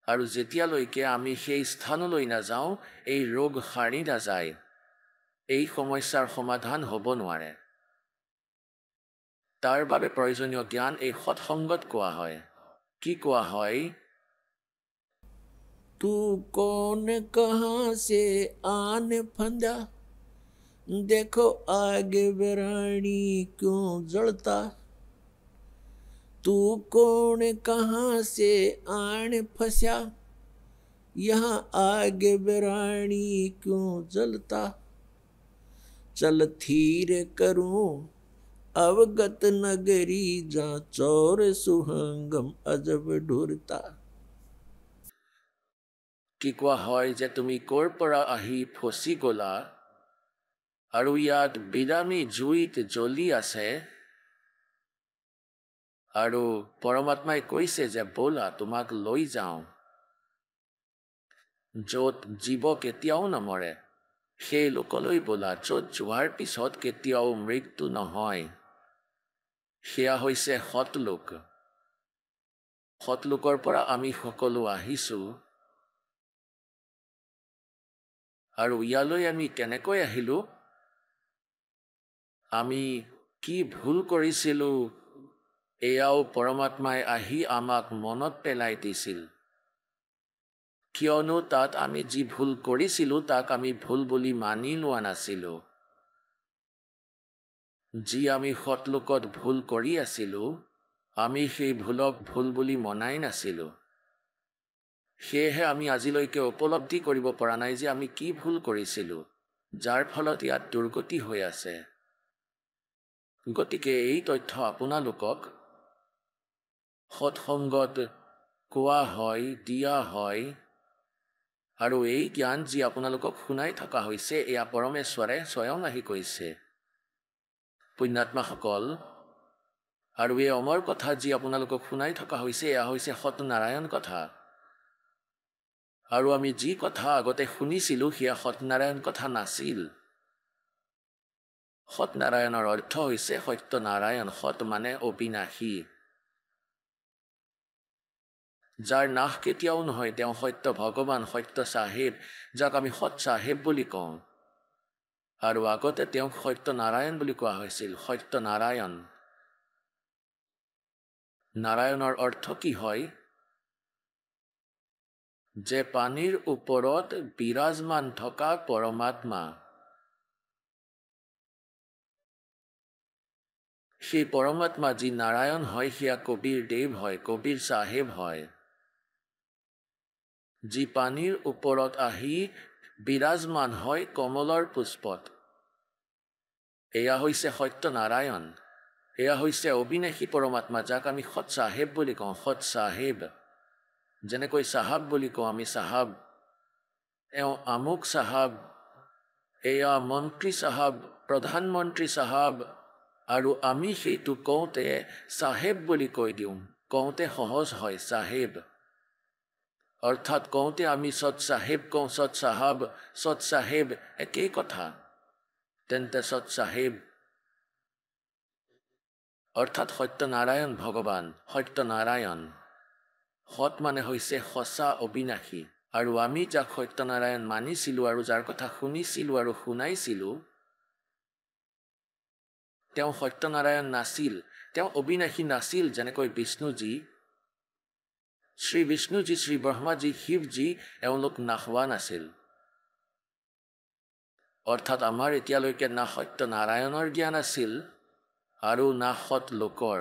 আৰু যেতিয়ালৈকে আমি সেই স্থানলৈ নাযাওঁ, এই ৰোগ সাৰি নাযায়, এই সমস্যাৰ সমাধান হ'ব নোৱাৰে। তাৰ বাবে প্ৰয়োজনীয় জ্ঞান এই সৎসংগত কোৱা হয়। কি কোৱা হয়? तू कौन कहाँ से आन फंदा, देखो आगे बेरानी क्यों जलता। तू कौन कहाँ से आन फंसा, यहाँ आगे बेरानी क्यों जलता। चल थीर करूं अवगत नगरी, जा चौर सुहंगम अजब ढूरता। কি কোৱা হয় যে তুমি ক'ৰ পৰা আহি ফচি গ'লা আৰু ইয়াত বিৰামী জুইত জ্বলি আছে, আৰু পৰমাত্মাই কৈছে যে ব'লা তোমাক লৈ যাওঁ য'ত জীৱ কেতিয়াও নমৰে, সেই লোকলৈ ব'লা য'ত যোৱাৰ পিছত কেতিয়াও মৃত্যু নহয়। সেয়া হৈছে সৎলোক। সৎলোকৰ পৰা আমি সকলো আহিছোঁ। আৰু ইয়ালৈ আমি কেনেকৈ আহিলোঁ, আমি কি ভুল কৰিছিলোঁ, এয়াও পৰমাত্মাই আহি আমাক মনত পেলাই দিছিল। কিয়নো তাত আমি যি ভুল কৰিছিলোঁ তাক আমি ভুল বুলি মানি লোৱা নাছিলোঁ। যি আমি সৎলোকত ভুল কৰি আছিলোঁ, আমি সেই ভুলক ভুল বুলি মনাই নাছিলোঁ। সেয়েহে আমি আজিলৈকে উপলব্ধি কৰিব পৰা নাই যে আমি কি ভুল কৰিছিলোঁ, যাৰ ফলত ইয়াত দুৰ্গতি হৈ আছে। গতিকে এই তথ্য আপোনালোকক সৎসংগত কোৱা হয়, দিয়া হয়, আৰু এই জ্ঞান যি আপোনালোকক শুনাই থকা হৈছে, এয়া পৰমেশ্বৰে স্বয়ং আহি কৈছে। পুণ্যাত্মাসকল, আৰু এই অমৰ কথা যি আপোনালোকক শুনাই থকা হৈছে, এয়া হৈছে সত্যনাৰায়ণ কথা। আৰু আমি যি কথা আগতে শুনিছিলোঁ সেয়া সত্যনাৰায়ণ কথা নাছিল। সত্যনাৰায়ণৰ অৰ্থ হৈছে সত্যনাৰায়ণ। সৎ মানে অবিনাশী, যাৰ নাশ কেতিয়াও নহয়। তেওঁ সত্য ভগৱান, সত্য চাহেব, যাক আমি সৎ চাহেব বুলি কওঁ। আৰু আগতে তেওঁক সত্যনাৰায়ণ বুলি কোৱা হৈছিল। সত্যনাৰায়ণ, নাৰায়ণৰ অৰ্থ কি হয়? যে পানীৰ ওপৰত বিৰাজমান থকা পৰমাত্মা। সেই পৰমাত্মা যি নাৰায়ণ হয়, সেয়া কবিৰ দেৱ হয়, কবিৰ চাহেব হয়। যি পানীৰ ওপৰত আহি বিৰাজমান হয় কমলৰ পুষ্পত, এয়া হৈছে সত্যনাৰায়ণ। এয়া হৈছে অবিনাশী পৰমাত্মা, যাক আমি সৎ চাহেব বুলি কওঁ। সৎ চাহেব, যেনেকৈ চাহাব বুলি কওঁ আমি চাহাব, এওঁ আমুক চাহাব, এয়া মন্ত্ৰী চাহাব প্ৰধানমন্ত্ৰী চাহাব আৰু আমি সেইটো কওঁতে চাহেব বুলি কৈ দিওঁ কওঁতে সহজ হয় চাহেব অৰ্থাৎ কওঁতে আমি সৎ চাহেব কওঁ সৎ চাহাব সৎ চাহেব একেই কথা তেন্তে সৎ চাহেব অৰ্থাৎ সত্যনাৰায়ণ ভগৱান সত্যনাৰায়ণ সৎ মানে হৈছে সঁচা অবিনাশী আৰু আমি যাক সত্যনাৰায়ণ মানিছিলোঁ আৰু যাৰ কথা শুনিছিলোঁ আৰু শুনাইছিলোঁ তেওঁ সত্যনাৰায়ণ নাছিল তেওঁ অবিনাশী নাছিল যেনেকৈ বিষ্ণুজী শ্ৰী বিষ্ণুজী শ্ৰী ব্ৰহ্মাজী শিৱজী এওঁলোক নাহোৱা নাছিল অৰ্থাৎ আমাৰ এতিয়ালৈকে না সত্যনাৰায়ণৰ জ্ঞান আছিল আৰু না সৎ লোকৰ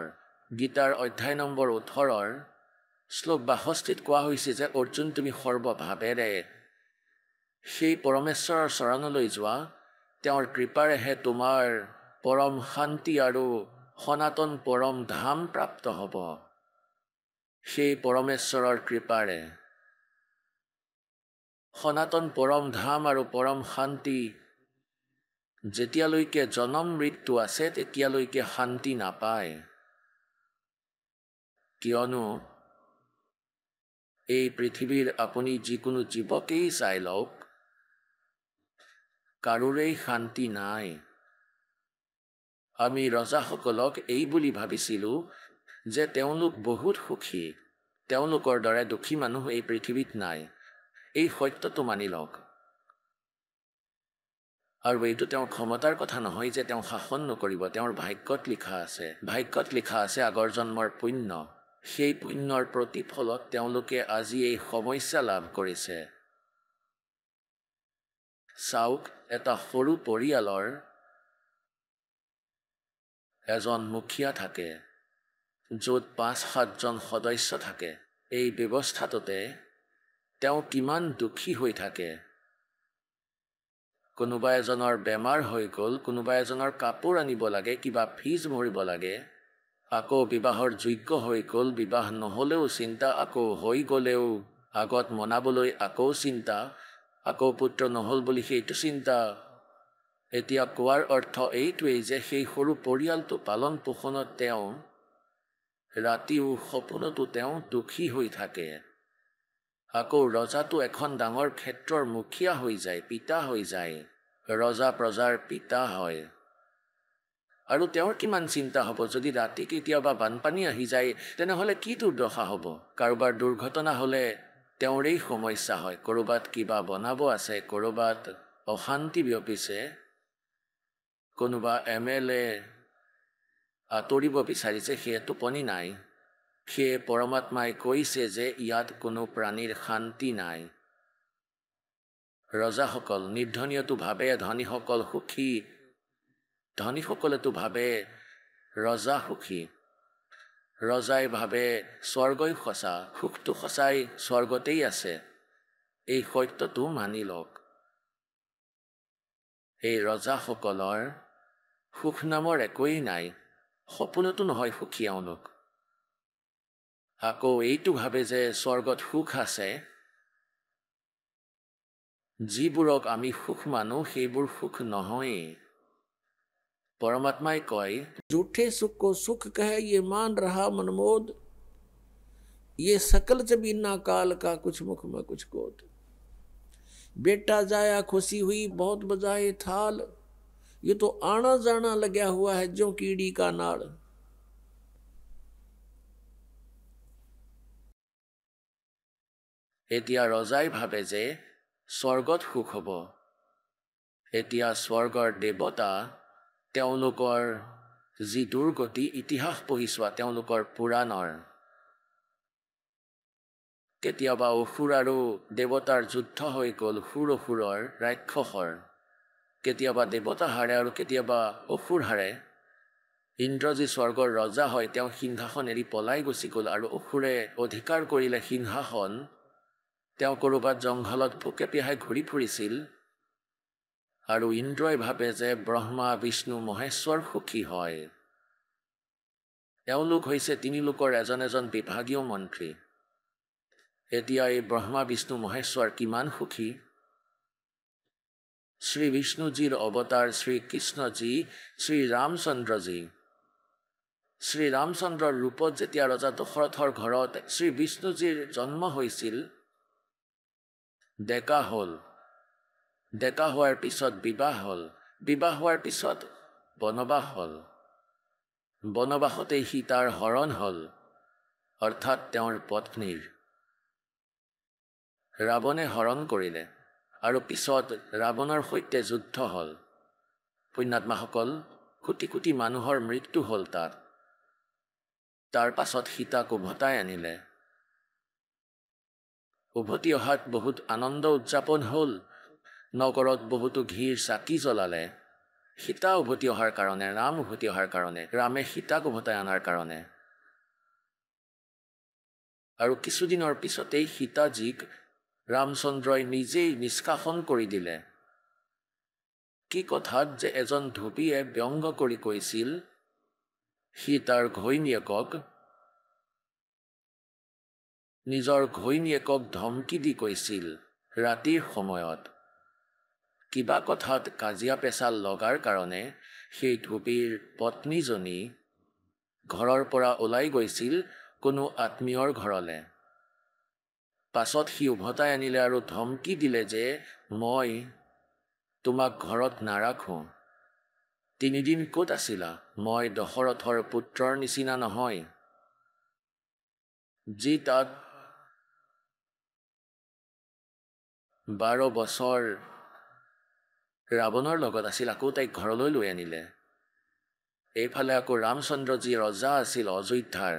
গীতাৰ অধ্যায় নম্বৰ 18 শ্লোক 62 কোৱা হৈছে যে অৰ্জুন তুমি সৰ্বভাৱেৰে সেই পৰমেশ্বৰৰ চৰণলৈ যোৱা তেওঁৰ কৃপাৰেহে তোমাৰ পৰম শান্তি আৰু সনাতন পৰম ধাম প্ৰাপ্ত হ'ব সেই পৰমেশ্বৰৰ কৃপাৰে সনাতন পৰম ধাম আৰু পৰম শান্তি যেতিয়ালৈকে জনম মৃত্যু আছে তেতিয়ালৈকে শান্তি নাপায় কিয়নো এই পৃথিৱীৰ আপুনি যিকোনো জীৱকেই চাই লওক কাৰোৰেই শান্তি নাই আমি ৰজাসকলক এই বুলি ভাবিছিলোঁ যে তেওঁলোক বহুত সুখী তেওঁলোকৰ দৰে দুখী মানুহ এই পৃথিৱীত নাই এই সত্যটো মানি লওক আৰু এইটো তেওঁৰ ক্ষমতাৰ কথা নহয় যে তেওঁ শাসন নকৰিব তেওঁৰ ভাগ্যত লিখা আছে আগৰ জন্মৰ পুণ্য সেই পুণ্যৰ প্ৰতিফলত তেওঁলোকে আজি এই সমস্যা লাভ কৰিছে চাওক এটা সৰু পৰিয়ালৰ এজন মুখীয়া থাকে য'ত 5-7জন সদস্য থাকে এই ব্যৱস্থাটোতে তেওঁ কিমান দুখী হৈ থাকে কোনোবা এজনৰ বেমাৰ হৈ গ'ল কোনোবা এজনৰ কাপোৰ আনিব লাগে কিবা ফিজ ভৰিব লাগে আকৌ বিবাহৰ যোগ্য হৈ গ'ল বিবাহ নহ'লেও চিন্তা আকৌ হৈ গ'লেও আগত মনাবলৈ আকৌ চিন্তা আকৌ পুত্ৰ নহ'ল বুলি সেইটো চিন্তা এতিয়া কোৱাৰ অৰ্থ এইটোৱেই যে সেই সৰু পৰিয়ালটো পালন পোষণত তেওঁ ৰাতিও সপোনতো তেওঁ দুখী হৈ থাকে আকৌ ৰজাটো এখন ডাঙৰ ক্ষেত্ৰৰ মুখীয়া হৈ যায় পিতা হৈ যায় ৰজা প্ৰজাৰ পিতা হয় আৰু তেওঁৰ কিমান চিন্তা হ'ব যদি ৰাতি কেতিয়াবা বানপানী আহি যায় তেনেহ'লে কি দুৰ্দশা হ'ব কাৰোবাৰ দুৰ্ঘটনা হ'লে তেওঁৰেই সমস্যা হয় ক'ৰবাত কিবা বনাব আছে ক'ৰবাত অশান্তি বিয়পিছে কোনোবা MLA আঁতৰিব বিচাৰিছে সেয়ে টোপনি নাই সেয়ে পৰমাত্মাই কৈছে যে ইয়াত কোনো প্ৰাণীৰ শান্তি নাই ৰজাসকল নিৰ্ধনীয়তো ভাবে ধনীসকল সুখী ধনীসকলেতো ভাবে ৰজা সুখী ৰজাই ভাবে স্বৰ্গই সঁচা সুখটো সঁচাই স্বৰ্গতেই আছে এই সত্যটো মানি লওক এই ৰজাসকলৰ সুখ নামৰ একোৱেই নাই সপোনতো নহয় সুখী এওঁলোক আকৌ এইটো ভাবে যে স্বৰ্গত সুখ আছে যিবোৰক আমি সুখ মানো সেইবোৰ সুখ নহয় परमात्मा कहे झूठे सुख को सुख कहे ये मान रहा मनमोद ये सकल जबीना काल का कुछ मुख में कुछ कोट बेटा जाया खुशी हुई बहुत बजाए थाल ये तो आना जाना लगा हुआ है जो कीड़ी का नाड़ এতিয়া ৰজাই ভাবে যে স্বৰ্গত সুখ হ'ব এতিয়া স্বৰ্গৰ দেৱতা তেওঁলোকৰ যি দুৰ্গতি ইতিহাস পঢ়ি চোৱা তেওঁলোকৰ পুৰাণৰ কেতিয়াবা অসুৰ আৰু দেৱতাৰ যুদ্ধ হৈ গ'ল সুৰ অসুৰৰ ৰাক্ষসৰ কেতিয়াবা দেৱতা হাৰে আৰু কেতিয়াবা অসুৰ হাৰে ইন্দ্ৰ যি স্বৰ্গৰ ৰজা হয় তেওঁ সিংহাসন এৰি পলাই গুচি গ'ল আৰু অসুৰে অধিকাৰ কৰিলে সিংহাসন তেওঁ ক'ৰবাত জংঘলত ভোকে পিয়াহে ঘূৰি ফুৰিছিল আৰু ইন্দ্ৰই ভাবে যে ব্ৰহ্মা বিষ্ণু মহেশ্বৰ সুখী হয় এওঁলোক হৈছে তিনি লোকৰ এজন এজন বিভাগীয় মন্ত্ৰী এতিয়া এই ব্ৰহ্মা বিষ্ণু মহেশ্বৰ কিমান সুখী শ্ৰী বিষ্ণুজীৰ অৱতাৰ শ্ৰীকৃষ্ণজী শ্ৰী ৰামচন্দ্ৰজী। শ্ৰী ৰামচন্দ্ৰৰ ৰূপত যেতিয়া ৰজা দশৰথৰ ঘৰত শ্ৰী বিষ্ণুজীৰ জন্ম হৈছিল, ডেকা হ'ল। ডেকা হোৱাৰ পিছত বিবাহ হ'ল। বিবাহ হোৱাৰ পিছত বনবাস হ'ল। বনবাসতেই সীতাৰ হৰণ হ'ল, অৰ্থাৎ তেওঁৰ পত্নীৰ। ৰাৱণে হৰণ কৰিলে আৰু পিছত ৰাৱণৰ সৈতে যুদ্ধ হ'ল। পুণ্যাত্মাসকল, কোটি কোটি মানুহৰ মৃত্যু হ'ল তাত। তাৰ পাছত সীতাক উভতাই আনিলে। উভতি অহাত বহুত আনন্দ উদযাপন হ'ল। নগৰত বহুতো ঘিৰ চাকি জ্বলালে সীতা উভতি অহাৰ কাৰণে, ৰাম উভতি অহাৰ কাৰণে, ৰামে সীতাক উভতাই অনাৰ কাৰণে। আৰু কিছুদিনৰ পিছতেই সীতাজীক ৰামচন্দ্ৰই নিজেই নিষ্কাশন কৰি দিলে। কি কথাত যে এজন ধোবীয়ে ব্যংগ কৰি কৈছিল, সীতাৰ নিজৰ ঘৈণীয়েকক ধমকি দি কৈছিল ৰাতিৰ সময়ত। কিবা কথাত কাজিয়া পেচাল লগাৰ কাৰণে সেই ধোবীৰ পত্নীজনী ঘৰৰ পৰা ওলাই গৈছিল কোনো আত্মীয়ৰ ঘৰলৈ। পাছত সি উভতাই আনিলে আৰু ধমকি দিলে যে মই তোমাক ঘৰত নাৰাখোঁ। 3 দিন ক'ত আছিলা? মই দশৰথৰ পুত্ৰৰ নিচিনা নহয়, যি তাত 12 বছৰ ৰাৱণৰ লগত আছিল, আকৌ তাইক ঘৰলৈ লৈ আনিলে। এইফালে আকৌ ৰামচন্দ্ৰজী ৰজা আছিল অযোধ্যাৰ।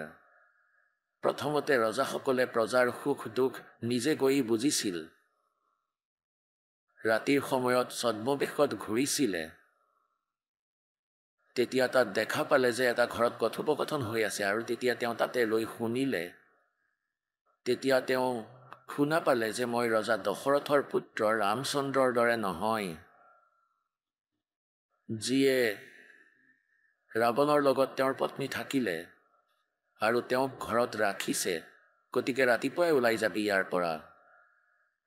প্ৰথমতে ৰজাসকলে প্ৰজাৰ সুখ দুখ নিজে গৈ বুজিছিল। ৰাতিৰ সময়ত ছদ্মবেশত ঘূৰিছিলে। তেতিয়া তাত দেখা পালে যে এটা ঘৰত কথোপকথন হৈ আছে আৰু তেতিয়া তেওঁ তাতে লৈ শুনিলে। তেতিয়া তেওঁ শুনা পালে যে মই ৰজা দশৰথৰ পুত্ৰ ৰামচন্দ্ৰৰ দৰে নহয়, যিয়ে ৰাৱণৰ লগত তেওঁৰ পত্নী থাকিলে আৰু তেওঁক ঘৰত ৰাখিছে, গতিকে ৰাতিপুৱাই ওলাই যাবি ইয়াৰ পৰা।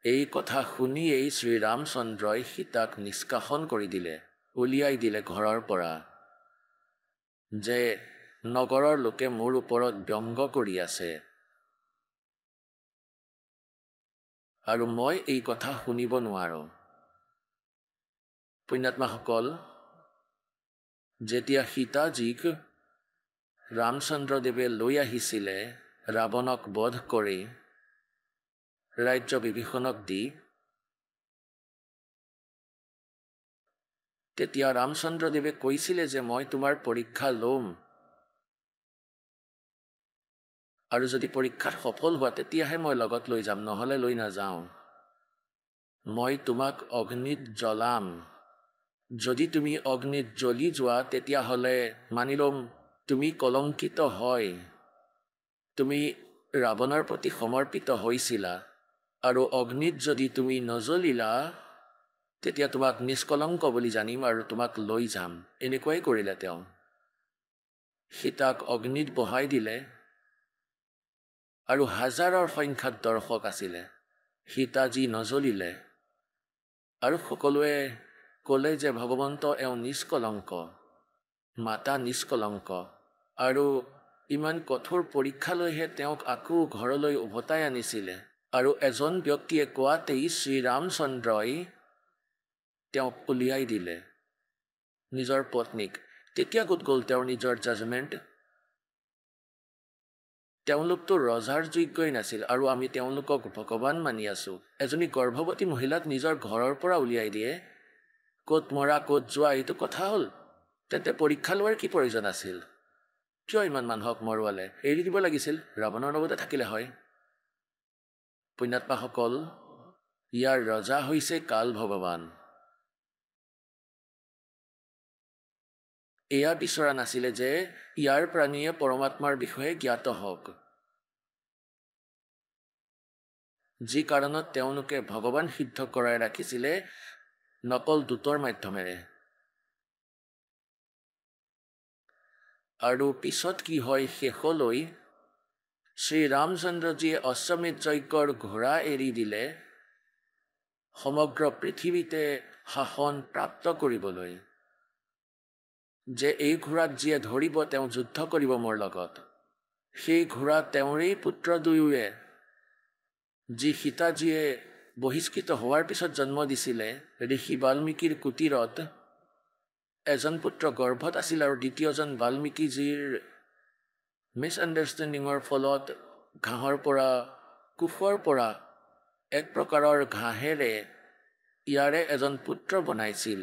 এই কথা শুনিয়েই শ্ৰীৰামচন্দ্ৰই সীতাক নিষ্কাশন কৰি দিলে, উলিয়াই দিলে ঘৰৰ পৰা, যে নগৰৰ লোকে মোৰ ওপৰত ব্যংগ কৰি আছে আৰু মই এই কথা শুনিব নোৱাৰোঁ। পুণ্যাত্মাসকল, যেতিয়া সীতাজীক ৰামচন্দ্ৰদেৱে লৈ আহিছিলে ৰাৱণক বধ কৰি ৰাজ্য বিভীষণক দি, তেতিয়া ৰামচন্দ্ৰদেৱে কৈছিলে যে মই তোমাৰ পৰীক্ষা ল'ম আৰু যদি পৰীক্ষাত সফল হোৱা তেতিয়াহে মই লগত লৈ যাম, নহ'লে লৈ নাযাওঁ। মই তোমাক অগ্নিত জ্বলাম। যদি তুমি অগ্নিত জ্বলি যোৱা তেতিয়াহ'লে মানি ল'ম তুমি কলংকিত হয়। তুমি ৰাৱণৰ প্ৰতি সমৰ্পিত হৈছিলা আৰু অগ্নিত যদি তুমি নজ্বলিলা তেতিয়া তোমাক নিষ্কলংক বুলি জানিম আৰু তোমাক লৈ যাম। এনেকুৱাই কৰিলে তেওঁ। সীতাক অগ্নিত বহাই দিলে আৰু হাজাৰৰ সংখ্যাত দৰ্শক আছিলে। সীতাজী নজ্বলিলে আৰু সকলোৱে ক'লে যে ভগৱন্ত এওঁ নিষ্কলংক, মাতা নিষ্কলংক, আৰু ইমান কঠোৰ পৰীক্ষালৈহে তেওঁক আকৌ ঘৰলৈ উভতাই আনিছিলে। আৰু এজন ব্যক্তিয়ে কোৱাতেই শ্ৰীৰামচন্দ্ৰই তেওঁক উলিয়াই দিলে, নিজৰ পত্নীক। তেতিয়া ক'ত গ'ল তেওঁৰ নিজৰ জাজমেণ্ট? তেওঁলোকতো ৰজাৰ যোগ্যই নাছিল আৰু আমি তেওঁলোকক ভগৱান মানি আছোঁ। এজনী গৰ্ভৱতী মহিলাক নিজৰ ঘৰৰ পৰা উলিয়াই দিয়ে, ক'ত মৰা ক'ত যোৱা এইটো কথা হ'ল। তেন্তে পৰীক্ষা লোৱাৰ কি প্ৰয়োজন আছিল? কিয় ইমান মানুহক মৰোৱালে? এৰি দিব লাগিছিল, ৰাৱণৰ লগতে থাকিলে হয়। পুণ্যাত্মাসকল, ইয়াৰ ৰজা হৈছে কাল ভগৱান। এয়া বিচৰা নাছিলে যে ইয়াৰ প্ৰাণীয়ে পৰমাত্মাৰ বিষয়ে জ্ঞাত হওক, যি কাৰণত তেওঁলোকে ভগৱান সিদ্ধ কৰাই ৰাখিছিলে নকল দূতৰ মাধ্যমেৰে। আৰু পিছত কি হয়, শেষলৈ শ্ৰীৰামচন্দ্ৰজীয়ে অশ্বমেধ যজ্ঞৰ ঘোঁৰা এৰি দিলে। সমগ্ৰ পৃথিৱীতে শাসন প্ৰাপ্ত কৰিবলৈ, যে এই ঘোঁৰাক যিয়ে ধৰিব তেওঁ যুদ্ধ কৰিব মোৰ লগত। সেই ঘোঁৰা তেওঁৰেই পুত্ৰ দুয়োৱে, যি সীতাজীয়ে বহিষ্কৃত হোৱাৰ পিছত জন্ম দিছিলে। ঋষি বাল্মীকিৰ কুটিৰত এজন পুত্ৰ গৰ্ভত আছিল আৰু দ্বিতীয়জন বাল্মীকিজীৰ মিছআণ্ডাৰষ্টেণ্ডিঙৰ ফলত ঘাঁহৰ পৰা, কুফৰ পৰা এক প্ৰকাৰৰ ঘাঁহেৰে ইয়াৰে এজন পুত্ৰ বনাইছিল।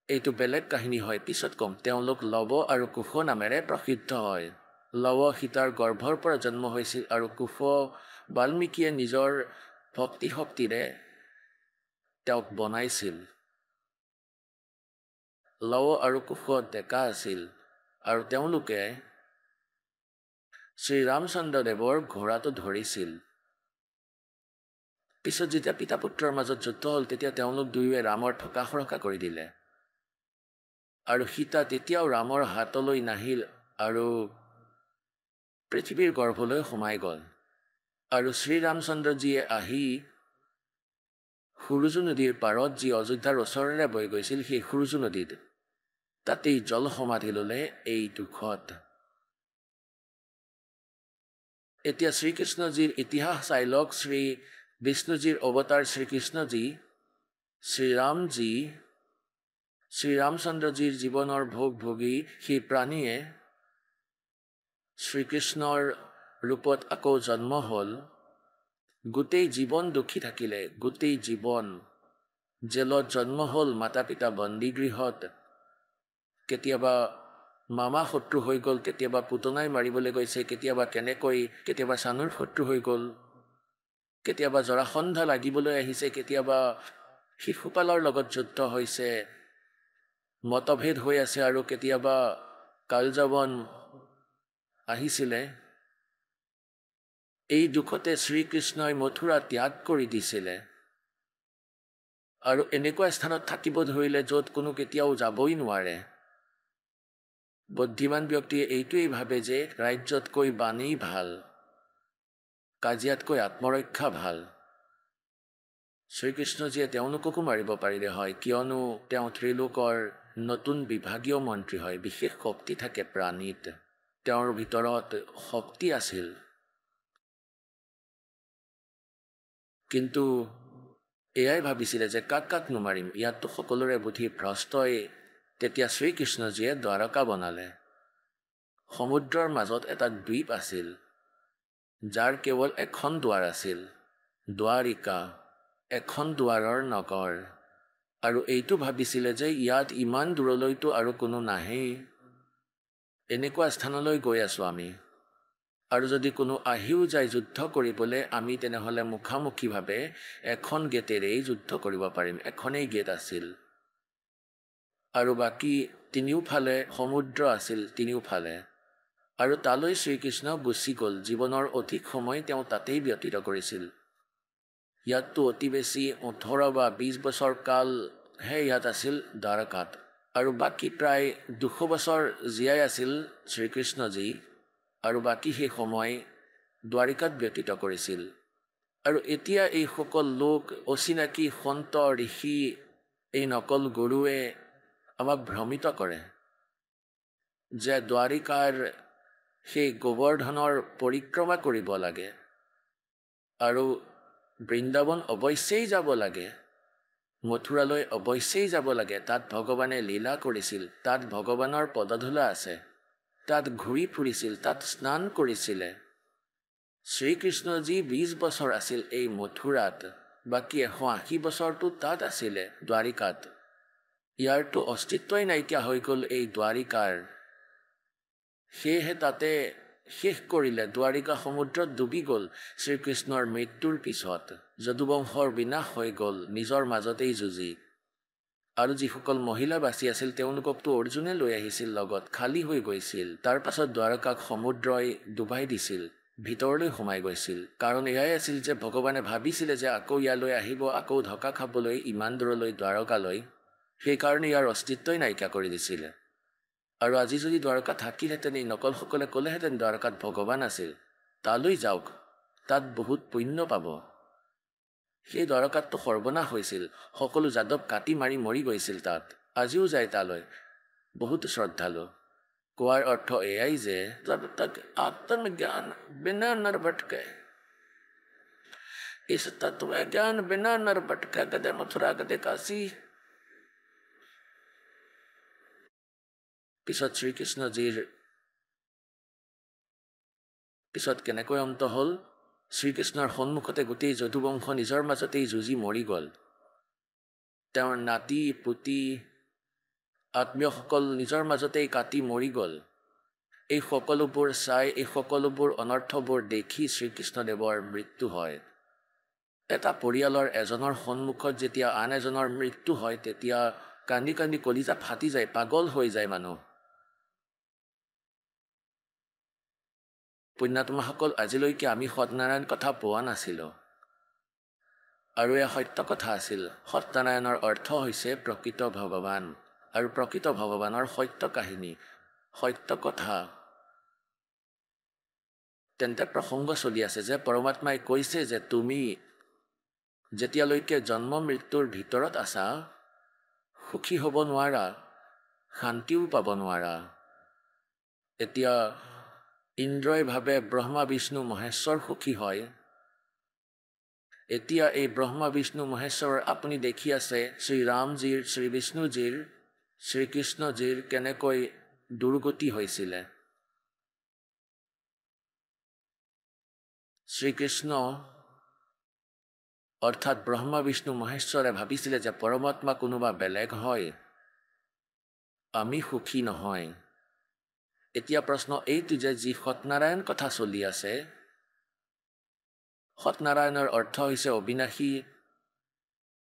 এইটো বেলেগ কাহিনী হয়, পিছত কম। তেওঁলোক লৱ আৰু কুশ নামেৰে প্ৰসিদ্ধ হয়। লৱ সীতাৰ গৰ্ভৰ পৰা জন্ম হৈছিল আৰু কুশ বাল্মীকিয়ে নিজৰ ভক্তি শক্তিৰে তেওঁক বনাইছিল। লৱ আৰু কুশ ডেকা আছিল আৰু তেওঁলোকে শ্ৰীৰামচন্দ্ৰদেৱৰ ঘোঁৰাটো ধৰিছিল। পিছত যেতিয়া পিতা পুত্ৰৰ মাজত যুদ্ধ হ'ল, তেতিয়া তেওঁলোক দুয়োৱে ৰামৰ থকা সৰকা কৰি দিলে আৰু সীতা তেতিয়াও ৰামৰ হাতলৈ নাহিল আৰু পৃথিৱীৰ গৰ্ভলৈ সোমাই গ'ল। আৰু শ্ৰীৰামচন্দ্ৰজীয়ে আহি সুৰুজু নদীৰ পাৰত, যি অযোধ্যাৰ ওচৰেৰে বৈ গৈছিল, সেই সুৰুজু নদীত তাতেই জল সমাধি ল'লে এই দুখত। এতিয়া শ্ৰীকৃষ্ণজীৰ ইতিহাস চাই লওক। শ্ৰী বিষ্ণুজীৰ অৱতাৰ শ্ৰীকৃষ্ণজী, শ্ৰীৰামজী, শ্ৰীৰামচন্দ্ৰজীৰ জীৱনৰ ভোগ ভোগী সেই প্ৰাণীয়ে শ্ৰীকৃষ্ণৰ ৰূপত আকৌ জন্ম হ'ল। গোটেই জীৱন দুখী থাকিলে, গোটেই জীৱন জেলত জন্ম হ'ল, মাতা পিতা বন্দীগৃহত, কেতিয়াবা মামা শত্ৰু হৈ গ'ল, কেতিয়াবা পুতনাই মাৰিবলৈ গৈছে, কেতিয়াবা চানুৰ শত্ৰু হৈ গ'ল, কেতিয়াবা জৰাসন্ধা লাগিবলৈ আহিছে, কেতিয়াবা শিশুপালৰ লগত যুদ্ধ হৈছে, মতভেদ হৈ আছে, আৰু কেতিয়াবা কালযৱন আহিছিলে। এই দুখতে শ্ৰীকৃষ্ণই মথুৰা ত্যাগ কৰি দিছিলে আৰু এনেকুৱা স্থানত থাকিব ধৰিলে য'ত কোনো কেতিয়াও যাবই নোৱাৰে। বুদ্ধিমান ব্যক্তিয়ে এইটোৱেই ভাবে যে ৰাজ্যতকৈ বাণী ভাল, কাজিয়াতকৈ আত্মৰক্ষা ভাল। শ্ৰীকৃষ্ণজীয়ে তেওঁলোককো মাৰিব পাৰিলে হয়, কিয়নো তেওঁ ত্ৰিলোকৰ নতুন বিভাগীয় মন্ত্ৰী হয়। বিশেষ শক্তি থাকে প্ৰাণীত, তেওঁৰ ভিতৰত শক্তি আছিল। কিন্তু এয়াই ভাবিছিলে যে কাক কাক নুমাৰিম, ইয়াততো সকলোৰে বুদ্ধি ভ্ৰষ্টই। তেতিয়া শ্ৰীকৃষ্ণজীয়ে দ্বাৰকা বনালে। সমুদ্ৰৰ মাজত এটা দ্বীপ আছিল, যাৰ কেৱল এখন দুৱাৰ আছিল, দ্বাৰিকা, এখন দুৱাৰৰ নগৰ। আৰু এইটো ভাবিছিলে যে ইয়াত ইমান দূৰলৈতো আৰু কোনো নাহেই, এনেকুৱা স্থানলৈ গৈ আছোঁ আমি, আৰু যদি কোনো আহিও যায় যুদ্ধ কৰিবলৈ, আমি তেনেহ'লে মুখামুখিভাৱে এখন গেটেৰেই যুদ্ধ কৰিব পাৰিম। এখনেই গেট আছিল আৰু বাকী তিনিওফালে সমুদ্ৰ আছিল, তিনিওফালে। আৰু তালৈ শ্ৰীকৃষ্ণ গুচি গ'ল। জীৱনৰ অধিক সময় তেওঁ তাতেই ব্যতীত কৰিছিল। ইয়াততো অতি বেছি 18 বা 20 বছৰ কালহে ইয়াত আছিল দ্বাৰকাত, আৰু বাকী প্ৰায় 200 বছৰ জীয়াই আছিল শ্ৰীকৃষ্ণজী, আৰু বাকী সেই সময় দ্বাৰিকাত ব্যতীত কৰিছিল। আৰু এতিয়া এই সকল লোক, অচিনাকি সন্ত ঋষি, এই নকল গুৰুৱে আমাক ভ্ৰমিত কৰে যে দ্বাৰিকাৰ সেই গোবৰ্ধনৰ পৰিক্ৰমা কৰিব লাগে আৰু বৃন্দাবন অৱশ্যেই যাব লাগে, মথুৰালৈ অৱশ্যেই যাব লাগে। তাত ভগৱানে লীলা কৰিছিল, তাত ভগৱানৰ পদধূলা আছে, তাত ঘূৰি ফুৰিছিল, তাত স্নান কৰিছিলে। শ্ৰীকৃষ্ণজী 20 বছৰ আছিল এই মথুৰাত, বাকী 180 বছৰটো তাত আছিলে দ্বাৰিকাত। ইয়াৰতো অস্তিত্বই নাইকিয়া হৈ গ'ল এই দ্বাৰিকাৰ। সেয়েহে তাতে শেষ কৰিলে। দ্বাৰিকা সমুদ্ৰত ডুবি গ'ল শ্ৰীকৃষ্ণৰ মৃত্যুৰ পিছত। যদুবংশৰ বিনাশ হৈ গ'ল নিজৰ মাজতেই যুঁজি। আৰু যিসকল মহিলা বাচি আছিল তেওঁলোককতো অৰ্জুনে লৈ আহিছিল লগত, খালী হৈ গৈছিল। তাৰ পাছত দ্বাৰকাক সমুদ্ৰই ডুবাই দিছিল, ভিতৰলৈ সোমাই গৈছিল। কাৰণ এয়াই আছিল যে ভগৱানে ভাবিছিলে যে আকৌ ইয়ালৈ আহিব, আকৌ ধকা খাবলৈ ইমান দূৰলৈ দ্বাৰকালৈ। সেইকাৰণে ইয়াৰ অস্তিত্বই নাইকিয়া কৰি দিছিলে। আৰু আজি যদি দ্বাৰকা থাকিলহেঁতেন, এই নকলসকলে ক'লেহেঁতেন দ্বাৰকাত ভগৱান আছিল, তালৈ যাওক, তাত বহুত পুণ্য পাব। সেই দ্বাৰকাতটো সৰ্বনাশ হৈছিল, সকলো যাদৱ কাটি মাৰি মৰি গৈছিল তাত। আজিও যায় তালৈ বহুত শ্ৰদ্ধালু। কোৱাৰ অৰ্থ এয়াই যে जब तक आत्मज्ञान बिना नर भटके, इस तत्व ज्ञान बिना नर भटके, गदे मथुरा गदे काशी। পিছত শ্ৰীকৃষ্ণজীৰ পিছত কেনেকৈ অন্ত হ'ল? শ্ৰীকৃষ্ণৰ সন্মুখতে গোটেই যদুবংশ নিজৰ মাজতেই যুঁজি মৰি গ'ল। তেওঁৰ নাতি পুতি আত্মীয়সকল নিজৰ মাজতেই কাটি মৰি গ'ল। এই সকলোবোৰ চাই, এই সকলোবোৰ অনৰ্থবোৰ দেখি শ্ৰীকৃষ্ণদেৱৰ মৃত্যু হয়। এটা পৰিয়ালৰ এজনৰ সন্মুখত যেতিয়া আন এজনৰ মৃত্যু হয়, তেতিয়া কান্দি কান্দি কলিজা ফাটি যায়, পাগল হৈ যায় মানুহ। পুণ্যাত্মাসকল, আজিলৈকে আমি সত্যনাৰায়ণ কথা পোৱা নাছিলোঁ। আৰু এয়া সত্য কথা আছিল। সত্যনাৰায়ণৰ অৰ্থ হৈছে প্ৰকৃত ভগৱান, আৰু প্ৰকৃত ভগৱানৰ সত্য কাহিনী, সত্য কথা। তেন্তে প্ৰসংগ চলি আছে যে পৰমাত্মাই কৈছে যে তুমি যেতিয়ালৈকে জন্ম মৃত্যুৰ ভিতৰত আছা, সুখী হ'ব নোৱাৰা, শান্তিও পাব নোৱাৰা। এতিয়া ইন্দ্ৰই ভাবে ব্ৰহ্মা বিষ্ণু মহেশ্বৰ সুখী হয়। এতিয়া এই ব্ৰহ্মা বিষ্ণু মহেশ্বৰৰ আপুনি দেখি আছে শ্ৰীৰামজীৰ, শ্ৰী বিষ্ণুজীৰ, শ্ৰীকৃষ্ণজীৰ কেনেকৈ দুৰ্গতি হৈছিলে। শ্ৰীকৃষ্ণ অৰ্থাৎ ব্ৰহ্মা বিষ্ণু মহেশ্বৰে ভাবিছিলে যে পৰমাত্মা কোনোবা বেলেগ হয়, আমি সুখী নহয়। এতিয়া প্ৰশ্ন এইটো যে যি সত্যনাৰায়ণ কথা চলি আছে, সত্যনাৰায়ণৰ অৰ্থ হৈছে অবিনাশী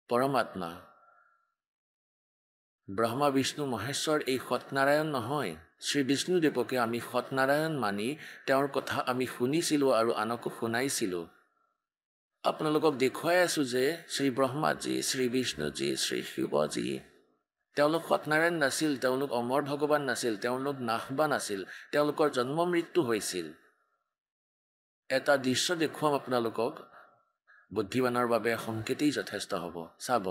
পৰমাত্মা। ব্ৰহ্মা বিষ্ণু মহেশ্বৰ এই সত্যনাৰায়ণ নহয়। শ্ৰী বিষ্ণুদেৱকে আমি সত্যনাৰায়ণ মানি তেওঁৰ কথা আমি শুনিছিলোঁ আৰু আনকো শুনাইছিলোঁ। আপোনালোকক দেখুৱাই আছোঁ যে শ্ৰী ব্ৰহ্মাজী, শ্ৰী বিষ্ণুজী, শ্ৰী শিৱজী, তেওঁলোক সত্যনাৰায়ণ নাছিল, তেওঁলোক অমৰ ভগৱান নাছিল, তেওঁলোক নাশবান আছিল, তেওঁলোকৰ জন্ম মৃত্যু হৈছিল। এটা দৃশ্য দেখুৱাম আপোনালোকক, বুদ্ধিমানৰ বাবে সংকেতেই যথেষ্ট হ'ব। চাব,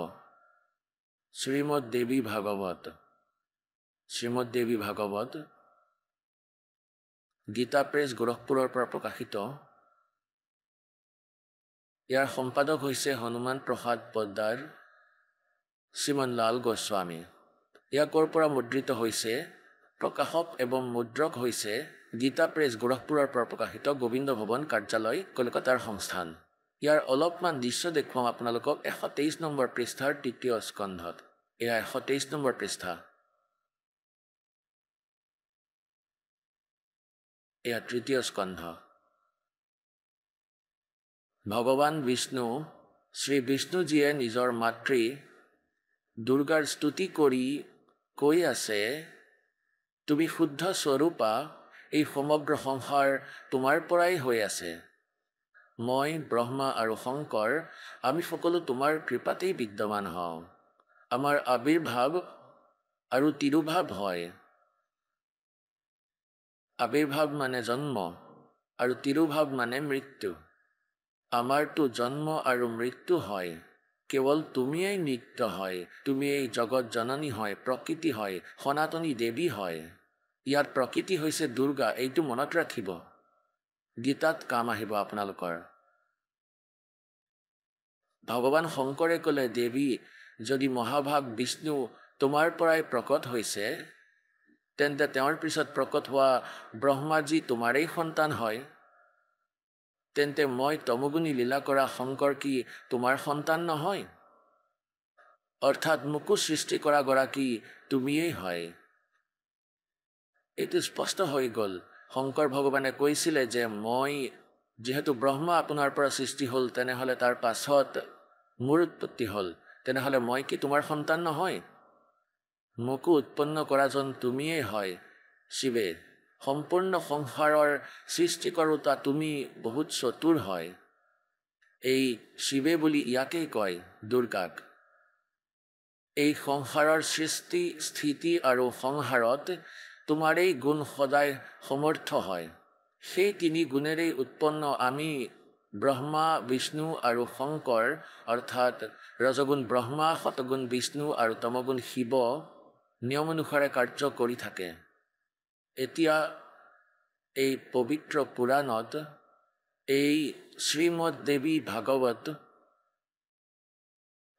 শ্ৰীমদ দেৱী ভাগৱত, শ্ৰীমদ দেৱী ভাগৱত গীতা প্ৰেছ গোৰখপুৰৰ পৰা প্ৰকাশিত। ইয়াৰ সম্পাদক হৈছে হনুমান প্ৰসাদ পোদ্দাৰ, শ্ৰীমান লাল গোস্বামী। ইয়াৰ ক'ৰ পৰা মুদ্ৰিত হৈছে? প্ৰকাশক এবং মুদ্ৰক হৈছে গীতা প্ৰেছ গোৰখপুৰৰ পৰা প্ৰকাশিত, গোবিন্দ ভৱন কাৰ্যালয়, কলকাতাৰ সংস্থান। ইয়াৰ অলপমান দৃশ্য দেখুৱাম আপোনালোকক 123 নম্বৰ পৃষ্ঠাৰ তৃতীয় স্কন্ধত। এয়া 123 নম্বৰ পৃষ্ঠা। এয়া তৃতীয় স্কন্ধ। ভগৱান বিষ্ণু, শ্ৰী বিষ্ণুজীয়ে নিজৰ মাতৃ দুৰ্গাৰ স্তুতি কৰি কৈ আছে, তুমি শুদ্ধ স্বৰূপা, এই সমগ্ৰ সংসাৰ তোমাৰ পৰাই হৈ আছে। মই ব্ৰহ্মা আৰু শংকৰ আমি সকলো তোমাৰ কৃপাতেই বিদ্যমান হওঁ। আমাৰ আবিৰ্ভাৱ আৰু তিৰুভাৱ হয়। আবিৰ্ভাৱ মানে জন্ম আৰু তিৰুভাৱ মানে মৃত্যু। আমাৰতো জন্ম আৰু মৃত্যু হয়, কেৱল তুমিয়েই নিত্য হয়, তুমিয়েই জগত জননী হয়, প্ৰকৃতি হয়, সনাতনী দেৱী হয়। ইয়াত প্ৰকৃতি হৈছে দুৰ্গা, এইটো মনত ৰাখিব, গীতাত কাম আহিব আপোনালোকৰ। ভগৱান শংকৰে ক'লে, দেৱী যদি মহাভাগ বিষ্ণু তোমাৰ পৰাই প্ৰকট হৈছে, তেন্তে তেওঁৰ পিছত প্ৰকট হোৱা ব্ৰহ্মাজী তোমাৰেই সন্তান হয়। তেন্তে মই তমগুণী লীলা কৰা শংকৰ কি তোমাৰ সন্তান নহয়? অৰ্থাৎ মোকো সৃষ্টি কৰা গৰাকী তুমিয়েই হয়। এইটো স্পষ্ট হৈ গ'ল। শংকৰ ভগৱানে কৈছিলে যে মই যিহেতু ব্ৰহ্মা আপোনাৰ পৰা সৃষ্টি হ'ল, তেনেহ'লে তাৰ পাছত মোৰ উৎপত্তি হ'ল, তেনেহ'লে মই কি তোমাৰ সন্তান নহয়? মোকো উৎপন্ন কৰাজন তুমিয়েই হয় শিৱে। সম্পূৰ্ণ সংসাৰৰ সৃষ্টি কৰোঁতা তুমি বহুত চতুৰ হয়। এই শিৱে বুলি ইয়াকেই কয়, দুৰ্গাক। এই সংসাৰৰ সৃষ্টি, স্থিতি আৰু সংহাৰত তোমাৰেই গুণ সদায় সমৰ্থ হয়। সেই তিনি গুণেৰেই উৎপন্ন আমি ব্ৰহ্মা বিষ্ণু আৰু শংকৰ অৰ্থাৎ ৰজগুণ ব্ৰহ্মা শতগুণ বিষ্ণু আৰু তমগুণ শিৱ নিয়ম অনুসাৰে কাৰ্য কৰি থাকে। এতিয়া এই পবিত্ৰ পুৰাণত এই শ্ৰীমদ দেৱী ভাগৱত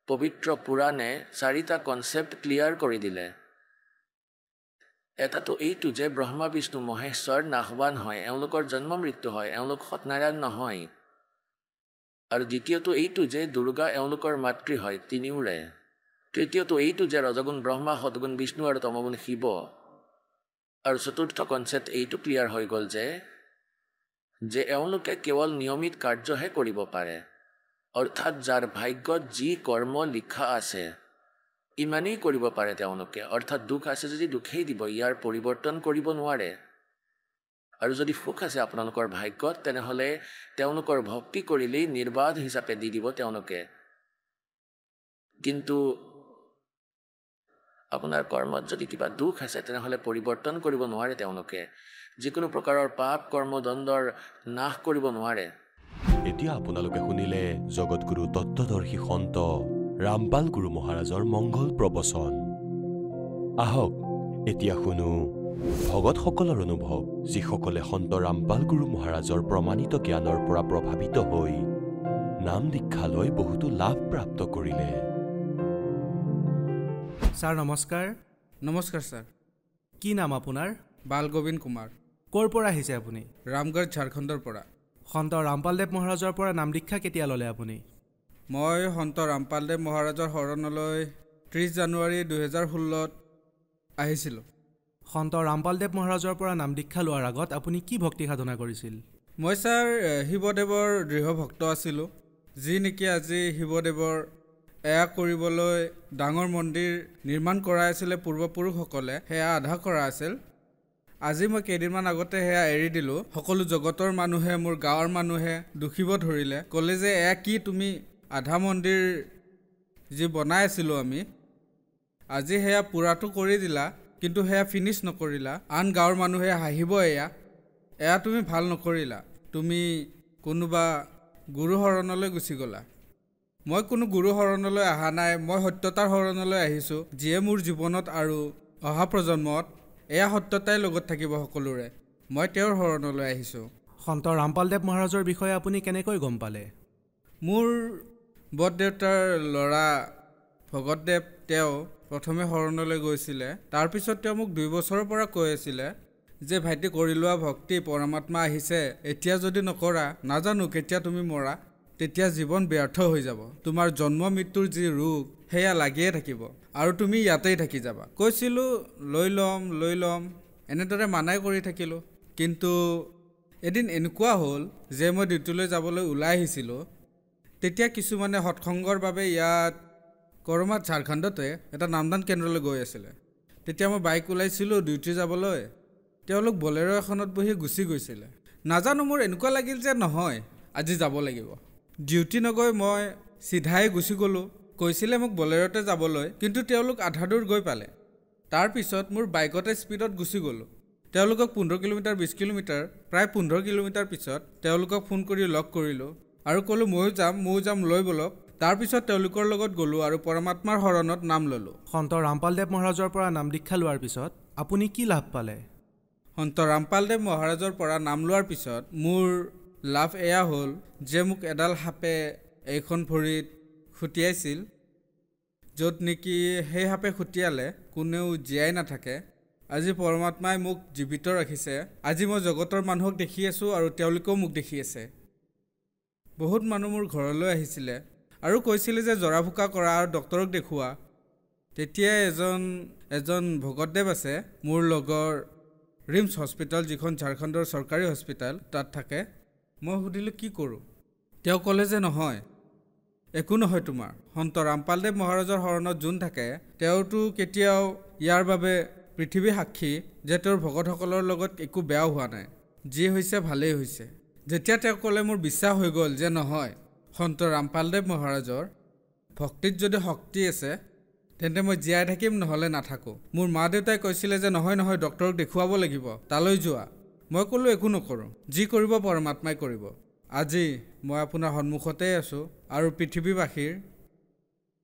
পবিত্ৰ পুৰাণে 4টা কনচেপ্ট ক্লিয়াৰ কৰি দিলে। এটাতো এইটো যে ব্ৰহ্মা বিষ্ণু মহেশ্বৰ নাশৱান হয়, এওঁলোকৰ জন্ম মৃত্যু হয়, এওঁলোক সত্যনাৰায়ণ নহয়। আৰু দ্বিতীয়টো এইটো যে দুৰ্গা এওঁলোকৰ মাতৃ হয় তিনিওৰে। তৃতীয়টো এইটো যে ৰজগুণ ব্ৰহ্মা শতগুণ বিষ্ণু আৰু তমগুণ শিৱ। আৰু চতুৰ্থ কনচেপ্ট এইটো ক্লিয়াৰ হৈ গ'ল যে এওঁলোকে কেৱল নিয়মিত কাৰ্যহে কৰিব পাৰে, অৰ্থাৎ যাৰ ভাগ্যত যি কৰ্ম লিখা আছে ইমানেই কৰিব পাৰে তেওঁলোকে। অৰ্থাৎ দুখ আছে যদি দুখেই দিব, ইয়াৰ পৰিৱৰ্তন কৰিব নোৱাৰে। আৰু যদি সুখ আছে আপোনালোকৰ ভাগ্যত তেনেহ'লে তেওঁলোকৰ ভক্তি কৰিলেই নিৰ্বাধ হিচাপে দি দিব তেওঁলোকে। কিন্তু আপোনাৰ কৰ্মত যদি কিবা দুখ আছে তেনেহ'লে পৰিৱৰ্তন কৰিব নোৱাৰে তেওঁলোকে। যিকোনো প্ৰকাৰৰ পাপ কৰ্মদণ্ডৰ নাশ কৰিব নোৱাৰে। এতিয়া আপোনালোকে শুনিলে জগতগুৰু তত্ত্বদৰ্শী সন্ত ৰামপাল গুৰু মহাৰাজৰ মংগল প্ৰবচন। আহক এতিয়া শুনো ভগতসকলৰ অনুভৱ, যিসকলে সন্ত ৰামপাল গুৰু মহাৰাজৰ প্ৰমাণিত জ্ঞানৰ পৰা প্ৰভাৱিত হৈ নাম দীক্ষা লৈ বহুতো লাভ প্ৰাপ্ত কৰিলে। ছাৰ নমস্কাৰ। নমস্কাৰ ছাৰ। কি নাম আপোনাৰ? বালগোবিন্দ কুমাৰ। ক'ৰ পৰা আহিছে আপুনি? ৰামগড় ঝাৰখণ্ডৰ পৰা। সন্ত ৰামপালদেৱ মহাৰাজৰ পৰা নাম দীক্ষা কেতিয়া ল'লে আপুনি? মই সন্ত ৰামপালদেৱ মহাৰাজৰ শৰণলৈ 30 জানুৱাৰী 2016 আহিছিলোঁ। সন্ত ৰামপালদেৱ মহাৰাজৰ পৰা নাম দীক্ষা লোৱাৰ আগত আপুনি কি ভক্তি সাধনা কৰিছিল? মই ছাৰ শিৱদেৱৰ দৃঢ় ভক্ত আছিলোঁ, যি নেকি আজি শিৱদেৱৰ এয়া কৰিবলৈ ডাঙৰ মন্দিৰ নিৰ্মাণ কৰাই আছিলে পূৰ্বপুৰুষসকলে, সেয়া আধা কৰা আছিল। আজি মই কেইদিনমান আগতে সেয়া এৰি দিলোঁ। সকলো জগতৰ মানুহে, মোৰ গাঁৱৰ মানুহে দুখিব ধৰিলে, ক'লে যে এয়া কি তুমি আধা মন্দিৰ যি বনাই আছিলোঁ আমি, আজি সেয়া পূৰাটো কৰি দিলা কিন্তু সেয়া ফিনিছ নকৰিলা। আন গাঁৱৰ মানুহে হাঁহিব, এয়া তুমি ভাল নকৰিলা, তুমি কোনোবা গুৰু শৰণলৈ গুচি গ'লা। মই কোনো গুৰু শৰণলৈ অহা নাই, মই সত্যতাৰ শৰণলৈ আহিছোঁ, যিয়ে মোৰ জীৱনত আৰু অহা প্ৰজন্মত এয়া সত্যতাই লগত থাকিব সকলোৰে। মই তেওঁৰ শৰণলৈ আহিছোঁ। সন্ত ৰামপালদেৱ মহাৰাজৰ বিষয়ে আপুনি কেনেকৈ গম পালে? মোৰ বৰদেউতাৰ ল'ৰা ভগতদেৱ তেওঁ প্ৰথমে শৰণলৈ গৈছিলে। তাৰপিছত তেওঁ মোক 2 বছৰৰ পৰা কৈ আছিলে যে ভাইটি কৰি লোৱা ভক্তি, পৰমাত্মা আহিছে, এতিয়া যদি নকৰা নাজানো কেতিয়া তুমি মৰা, তেতিয়া জীৱন ব্যৰ্থ হৈ যাব। তোমাৰ জন্ম মৃত্যুৰ যি ৰোগ সেয়া লাগিয়ে থাকিব আৰু তুমি ইয়াতেই থাকি যাবা। কৈছিলোঁ লৈ ল'ম এনেদৰে মানাই কৰি থাকিলোঁ। কিন্তু এদিন এনেকুৱা হ'ল যে মই ডিউটিলৈ যাবলৈ ওলাই আহিছিলোঁ। তেতিয়া কিছুমানে সৎসংগৰ বাবে ইয়াত কৰমাত ঝাৰখণ্ডতে এটা নামদান কেন্দ্ৰলৈ গৈ আছিলে। তেতিয়া মই বাইক ওলাইছিলোঁ ডিউটি যাবলৈ, তেওঁলোক বলেৰ' এখনত বহি গুচি গৈছিলে। নাজানো মোৰ এনেকুৱা লাগিল যে নহয় আজি যাব লাগিব। ডিউটি নগৈ মই চিধাই গুচি গ'লোঁ। কৈছিলে মোক বলেৰ'তে যাবলৈ, কিন্তু তেওঁলোক আধা দূৰ গৈ পালে। তাৰপিছত মোৰ বাইকতে স্পীডত গুচি গ'লোঁ। তেওঁলোকক 15 কিলোমিটাৰ 20 কিলোমিটাৰ প্ৰায় 15 কিলোমিটাৰ পিছত তেওঁলোকক ফোন কৰি লগ কৰিলোঁ আৰু ক'লোঁ ময়ো যাম লৈ ব'লক। তাৰপিছত তেওঁলোকৰ লগত গ'লোঁ আৰু পৰমাত্মাৰ শৰণত নাম ল'লোঁ। সন্ত ৰামপালদেৱ মহাৰাজৰ পৰা নাম দীক্ষা লোৱাৰ পিছত আপুনি কি লাভ পালে? সন্ত ৰামপালদেৱ মহাৰাজৰ পৰা নাম লোৱাৰ পিছত মোৰ লাভ এয়া হ'ল যে মোক এডাল সাপে এইখন ভৰিত খুটিয়াইছিল, য'ত নেকি সেই সাপে খুটিয়ালে কোনেও জীয়াই নাথাকে। আজি পৰমাত্মাই মোক জীৱিত ৰাখিছে। আজি মই জগতৰ মানুহক দেখি আছোঁ আৰু তেওঁলোকেও মোক দেখি আছে। বহুত মানুহ মোৰ ঘৰলৈ আহিছিলে আৰু কৈছিলে যে জৰা ফুকা কৰা আৰু ডক্তৰক দেখুওৱা। তেতিয়া এজন ভগতদেৱ আছে মোৰ লগৰ, ৰিমছ হস্পিটেল, যিখন ঝাৰখণ্ডৰ চৰকাৰী হস্পিটেল, তাত থাকে। মই সুধিলোঁ কি কৰোঁ? তেওঁ ক'লে যে নহয়, একো নহয় তোমাৰ। সন্ত ৰামপালদেৱ মহাৰাজৰ শৰণত যোন থাকে তেওঁতো কেতিয়াও ইয়াৰ বাবে পৃথিৱী সাক্ষী যে তেওঁৰ ভকতসকলৰ লগত একো বেয়া হোৱা নাই, যি হৈছে ভালেই হৈছে। যেতিয়া তেওঁ ক'লে মোৰ বিশ্বাস হৈ গ'ল যে নহয়, সন্ত ৰামপালদেৱ মহাৰাজৰ ভক্তিত যদি শক্তি আছে তেন্তে মই জীয়াই থাকিম, নহ'লে নাথাকোঁ। মোৰ মা দেউতাই কৈছিলে যে নহয় ডক্তৰক দেখুৱাব লাগিব, তালৈ যোৱা। মই ক'লোঁ একো নকৰোঁ, যি কৰিব পৰমাত্মাই কৰিব। আজি মই আপোনাৰ সন্মুখতেই আছোঁ আৰু পৃথিৱীবাসীৰ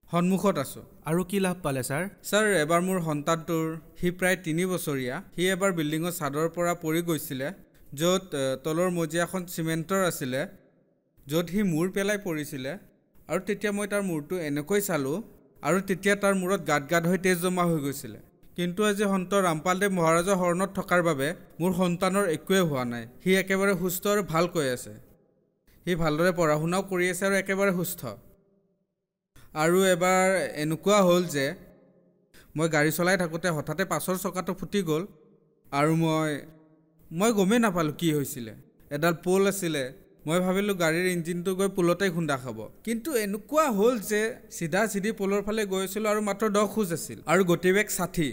সন্মুখত আছোঁ। আৰু কি লাভ পালে ছাৰ? ছাৰ, এবাৰ মোৰ সন্তানটোৰ সি প্ৰায় 3 বছৰীয়া, সি এবাৰ বিল্ডিঙৰ ছাদৰ পৰা পৰি গৈছিলে, য'ত তলৰ মজিয়াখন চিমেণ্টৰ আছিলে, য'ত সি মূৰ পেলাই পৰিছিলে। আৰু তেতিয়া মই তাৰ মূৰটো এনেকৈ চালোঁ আৰু তেতিয়া তাৰ মূৰত গাঁত গাঁত হৈ তেজ জমা হৈ গৈছিলে। কিন্তু আজি সন্ত ৰামপালদেৱ মহাৰাজৰ শৰণত থকাৰ বাবে মোৰ সন্তানৰ একোৱেই হোৱা নাই। সি একেবাৰে সুস্থ আৰু ভালকৈ আছে। সি ভালদৰে পঢ়া শুনাও কৰি আছে আৰু একেবাৰে সুস্থ। আৰু এবাৰ এনেকুৱা হ'ল যে মই গাড়ী চলাই থাকোঁতে হঠাতে পাছৰ চকাটো ফুটি গ'ল আৰু মই গমেই নাপালোঁ কি হৈছিলে। এডাল পোল আছিলে, মই ভাবিলোঁ গাড়ীৰ ইঞ্জিনটো গৈ পোলতেই খুন্দা খাব। কিন্তু এনেকুৱা হ'ল যে চিধা চিধি পোলৰ ফালে গৈ আছিলোঁ আৰু মাত্ৰ 10 খোজ আছিল আৰু গতিবেগ 60।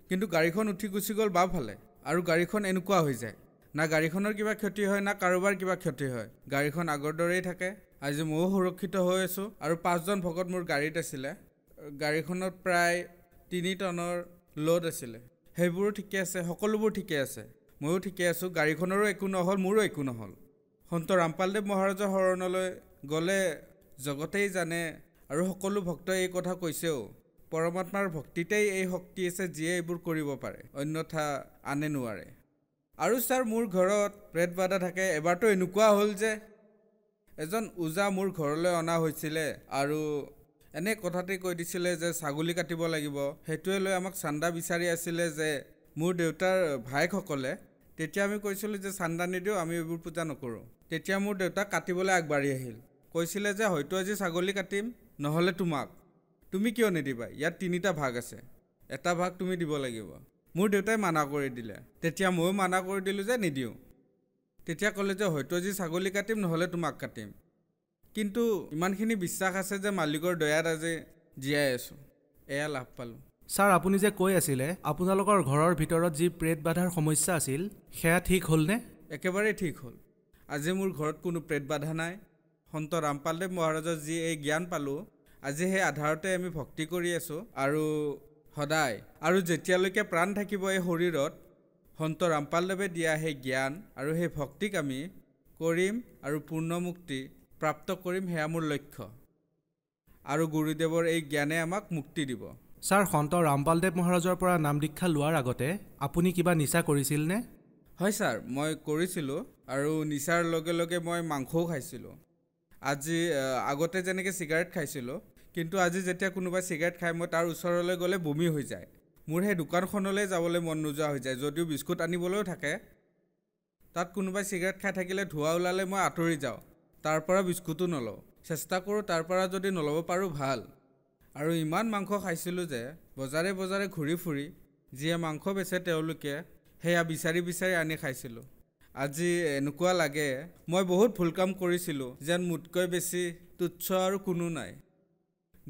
কিন্তু গাড়ীখন উঠি গুচি গ'ল বাওঁফালে আৰু গাড়ীখন এনেকুৱা হৈ যায়, না গাড়ীখনৰ কিবা ক্ষতি হয় না কাৰোবাৰ কিবা ক্ষতি হয়। গাড়ীখন আগৰ দৰেই থাকে। আজি ময়ো সুৰক্ষিত হৈ আছোঁ আৰু 5জন ভকত মোৰ গাড়ীত আছিলে। গাড়ীখনত প্ৰায় 3 টনৰ লোড আছিলে। সেইবোৰো ঠিকে আছে, সকলোবোৰ ঠিকে আছে, ময়ো ঠিকে আছোঁ। গাড়ীখনৰো একো নহ'ল, মোৰো একো নহ'ল। সন্ত ৰামপালদেৱ মহাৰাজৰ শৰণলৈ গ'লে জগতেই জানে আৰু সকলো ভক্তই এই কথা কৈছেও, পৰমাত্মাৰ ভক্তিতেই এই শক্তি আছে যিয়ে এইবোৰ কৰিব পাৰে, অন্যথা আনে নোৱাৰে। আৰু ছাৰ, মোৰ ঘৰত প্ৰেত বাধা থাকে। এবাৰতো এনেকুৱা হ'ল যে এজন ওজা মোৰ ঘৰলৈ অনা হৈছিলে আৰু এনে কথাতেই কৈ দিছিলে যে ছাগলী কাটিব লাগিব। সেইটোৱে লৈ আমাক চান্দা বিচাৰি আছিলে যে মোৰ দেউতাৰ ভায়েকসকলে। তেতিয়া আমি কৈছিলোঁ যে চান্দা নিদিওঁ, আমি এইবোৰ পূজা নকৰোঁ। তেতিয়া মোৰ দেউতাক কাটিবলৈ আগবাঢ়ি আহিল, কৈছিলে যে হয়তো আজি ছাগলী কাটিম, নহ'লে তোমাক। তুমি কিয় নিদিবা? ইয়াত 3টা ভাগ আছে, এটা ভাগ তুমি দিব লাগিব। মোৰ দেউতাই মানা কৰি দিলে। তেতিয়া ময়ো মানা কৰি দিলোঁ যে নিদিওঁ। তেতিয়া ক'লে যে হয়তো আজি ছাগলী কাটিম, নহ'লে তোমাক কাটিম। কিন্তু ইমানখিনি বিশ্বাস আছে যে মালিকৰ দয়াত আজি জীয়াই আছোঁ। এয়া লাভ পালোঁ। ছাৰ, আপুনি যে কৈ আছিলে আপোনালোকৰ ঘৰৰ ভিতৰত যি প্ৰেত বাধাৰ সমস্যা আছিল, সেয়া ঠিক হ'লনে? একেবাৰেই ঠিক হ'ল। আজি মোৰ ঘৰত কোনো প্ৰেত বাধা নাই। সন্ত ৰামপালদেৱ মহাৰাজৰ যি এই জ্ঞান পালোঁ, আজি সেই আধাৰতে আমি ভক্তি কৰি আছোঁ আৰু সদায় আৰু যেতিয়ালৈকে প্ৰাণ থাকিব এই শৰীৰত, সন্ত ৰামপালদেৱে দিয়া সেই জ্ঞান আৰু সেই ভক্তিক আমি কৰিম আৰু পূৰ্ণ মুক্তি প্ৰাপ্ত কৰিম। সেয়া মোৰ লক্ষ্য আৰু গুৰুদেৱৰ এই জ্ঞানে আমাক মুক্তি দিব। ছাৰ, সন্ত ৰামপালদেৱ মহাৰাজৰ পৰা নাম দীক্ষা লোৱাৰ আগতে আপুনি কিবা নিচা কৰিছিলনে? হয় ছাৰ, মই কৰিছিলোঁ আৰু নিচাৰ লগে লগে মই মাংসও খাইছিলোঁ। আজি আগতে যেনেকৈ চিগাৰেট খাইছিলোঁ, কিন্তু আজি যেতিয়া কোনোবাই চিগাৰেট খায় মই তাৰ ওচৰলৈ গ'লে বমি হৈ যায়। মোৰ সেই দোকানখনলৈ যাবলৈ মন নোযোৱা হৈ যায়। যদিও বিস্কুট আনিবলৈও থাকে, তাত কোনোবাই চিগাৰেট খাই থাকিলে ধোঁৱা ওলালে মই আঁতৰি যাওঁ, তাৰ পৰা বিস্কুটো নলওঁ। চেষ্টা কৰোঁ তাৰ পৰা যদি নল'ব পাৰোঁ ভাল। আৰু ইমান মাংস খাইছিলোঁ যে বজাৰে বজাৰে ঘূৰি ফুৰি যিয়ে মাংস বেচে তেওঁলোকে সেয়া বিচাৰি বিচাৰি আনি খাইছিলোঁ। আজি এনেকুৱা লাগে মই বহুত ভুল কাম কৰিছিলোঁ, যেন মোতকৈ বেছি তুচ্ছ আৰু কোনো নাই।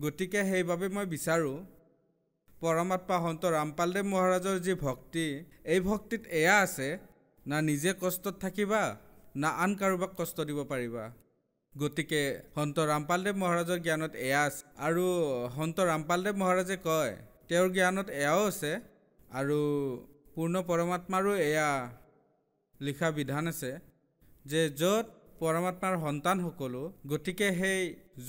গতিকে সেইবাবে মই বিচাৰোঁ পৰমাত্মা সন্ত ৰামপালদেৱ মহাৰাজৰ যি ভক্তি, এই ভক্তিত এয়া আছে, না নিজে কষ্টত থাকিবা না আন কাৰোবাক কষ্ট দিব পাৰিবা। গতিকে সন্ত ৰামপালদেৱ মহাৰাজৰ জ্ঞানত এয়া আছে আৰু সন্ত ৰামপালদেৱ মহাৰাজে কয় তেওঁৰ জ্ঞানত এয়াও আছে আৰু পূৰ্ণ পৰমাত্মাৰো এয়া লিখা বিধান আছে যে য'ত পৰমাত্মাৰ সন্তান সকলো, গতিকে সেই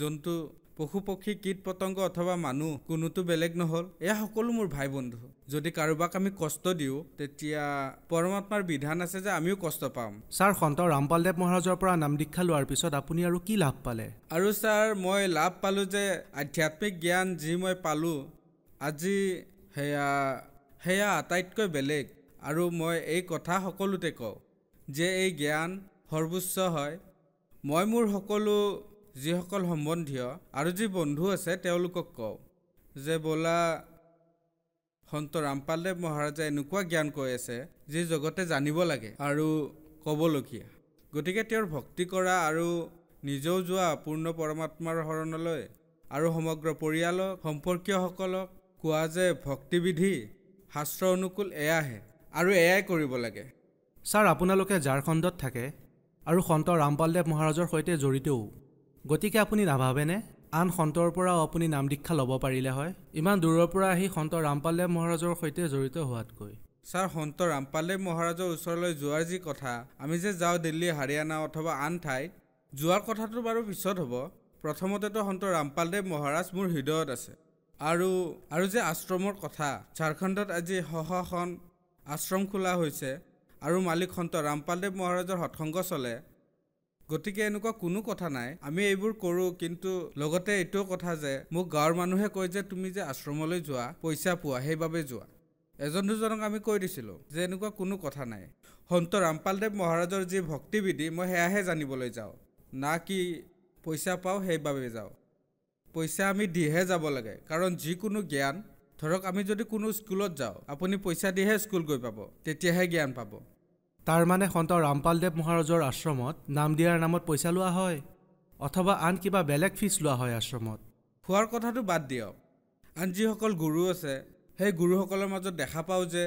জন্তু, পশু পক্ষী, কীট পতংগ অথবা মানুহ কোনোতো বেলেগ নহ'ল। এয়া সকলো মোৰ ভাই বন্ধু। যদি কাৰোবাক আমি কষ্ট দিওঁ তেতিয়া পৰমাত্মাৰ বিধান আছে যে আমিও কষ্ট পাম। ছাৰ, সন্ত ৰামপালদেৱ মহাৰাজৰ পৰা নাম দীক্ষা লোৱাৰ পিছত আপুনি আৰু কি লাভ পালে? আৰু ছাৰ, মই লাভ পালোঁ যে আধ্যাত্মিক জ্ঞান যি মই পালোঁ আজি সেয়া আটাইতকৈ বেলেগ। আৰু মই এই কথা সকলোতে কওঁ যে এই জ্ঞান সৰ্বোচ্চ হয়। মই মোৰ সকলো যিসকল সম্বন্ধীয় আৰু যি বন্ধু আছে তেওঁলোকক কওঁ যে ব'লা, সন্ত ৰামপালদেৱ মহাৰাজে এনেকুৱা জ্ঞান কৈ আছে যি জগতে জানিব লাগে আৰু ক'বলগীয়া। গতিকে তেওঁৰ ভক্তি কৰা আৰু নিজেও যোৱা পূৰ্ণ পৰমাত্মাৰ শৰণলৈ আৰু সমগ্ৰ পৰিয়ালক, সম্পৰ্কীয়সকলক কোৱা যে ভক্তিবিধি শাস্ত্ৰ অনুকূল এয়াহে আৰু এয়াই কৰিব লাগে। ছাৰ, আপোনালোকে ঝাৰখণ্ডত থাকে আৰু সন্ত ৰামপালদেৱ মহাৰাজৰ সৈতে জড়িতও। গতিকে আপুনি নাভাবেনে আন সন্তৰ পৰাও আপুনি নাম দীক্ষা ল'ব পাৰিলে হয়, ইমান দূৰৰ পৰা আহি সন্ত ৰামপালদেৱ মহাৰাজৰ সৈতে জড়িত হোৱাতকৈ? ছাৰ, সন্ত ৰামপালদেৱ মহাৰাজৰ ওচৰলৈ যোৱাৰ যি কথা, আমি যে যাওঁ দিল্লী, হাৰিয়ানা অথবা আন ঠাইত, যোৱাৰ কথাটো বাৰু পিছত হ'ব। প্ৰথমতেতো সন্ত ৰামপালদেৱ মহাৰাজ মোৰ হৃদয়ত আছে। আৰু যে আশ্ৰমৰ কথা, ঝাৰখণ্ডত আজি খন আশ্ৰম খোলা হৈছে আৰু মালিক সন্ত ৰামপালদেৱ মহাৰাজৰ সৎসংগ চলে। গতিকে এনেকুৱা কোনো কথা নাই, আমি এইবোৰ কৰোঁ। কিন্তু লগতে এইটোও কথা যে মোক গাঁৱৰ মানুহে কয় যে তুমি যে আশ্ৰমলৈ যোৱা পইচা পোৱা, সেইবাবে যোৱা। এজন দুজনক আমি কৈ দিছিলোঁ যে এনেকুৱা কোনো কথা নাই। সন্ত ৰামপালদেৱ মহাৰাজৰ যি ভক্তিবিধি মই সেয়াহে জানিবলৈ যাওঁ, না কি পইচা পাওঁ সেইবাবে যাওঁ। পইচা আমি দিহে যাব লাগে, কাৰণ যিকোনো জ্ঞান, ধৰক আমি যদি কোনো স্কুলত যাওঁ, আপুনি পইচা দিহে স্কুল গৈ পাব, তেতিয়াহে জ্ঞান পাব। তাৰ মানে সন্ত ৰামপালদেৱ মহাৰাজৰ আশ্ৰমত নাম দিয়াৰ নামত পইচা লোৱা হয়, অথবা আন কিবা বেলেগ ফিজ লোৱা হয় আশ্ৰমত? খোৱাৰ কথাটো বাদ দিয়ক। আন যিসকল গুৰু আছে সেই গুৰুসকলৰ মাজত দেখা পাওঁ যে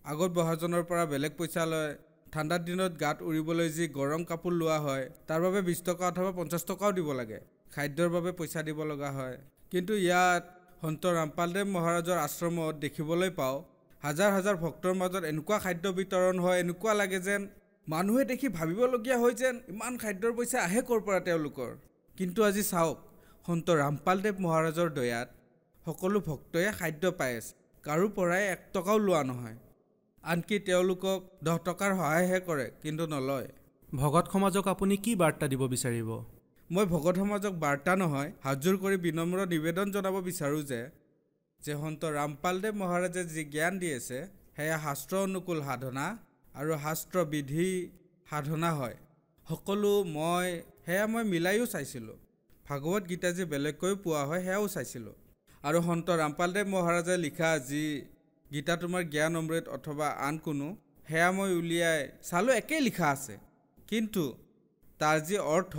আগত বহাজনৰ পৰা বেলেগ পইচা লয়। ঠাণ্ডাৰ দিনত গাত উৰিবলৈ যি গৰম কাপোৰ লোৱা হয় তাৰ বাবে 20 টকা অথবা 50 টকাও দিব লাগে। খাদ্যৰ বাবে পইচা দিব লগা হয়। কিন্তু ইয়াত সন্ত ৰামপালদেৱ মহাৰাজৰ আশ্ৰমত দেখিবলৈ পাওঁ হাজাৰ হাজাৰ ভক্তৰ মাজত এনেকুৱা খাদ্য বিতৰণ হয়, এনেকুৱা লাগে যেন মানুহে দেখি ভাবিবলগীয়া হয় যেন ইমান খাদ্যৰ পইচা আহে ক'ৰ পৰা তেওঁলোকৰ। কিন্তু আজি চাওক, সন্ত ৰামপালদেৱ মহাৰাজৰ দয়াত সকলো ভক্তই খাদ্য পাই আছে, কাৰো পৰাই 1 টকাও লোৱা নহয়। আনকি তেওঁলোকক 10 টকাৰ সহায়হে কৰে, কিন্তু নলয়। ভগত সমাজক আপুনি কি বাৰ্তা দিব বিচাৰিব? মই ভগত সমাজক বাৰ্তা নহয়, হাতযোৰ কৰি বিনম্ৰ নিবেদন জনাব বিচাৰোঁ যে সন্ত ৰামপালদেৱ মহাৰাজে যি জ্ঞান দি আছে সেয়া শাস্ত্ৰ অনুকূল সাধনা আৰু শাস্ত্ৰ বিধি সাধনা হয়। সকলো সেয়া মই মিলাইও চাইছিলোঁ। ভাগৱত গীতা যি বেলেগকৈ পোৱা হয় সেয়াও চাইছিলোঁ। আৰু সন্ত ৰামপালদেৱ মহাৰাজে লিখা যি গীতা তোমাৰ জ্ঞান অমৃত অথবা আন কোনো, সেয়া মই উলিয়াই চালোঁ, একেই লিখা আছে। কিন্তু তাৰ যি অৰ্থ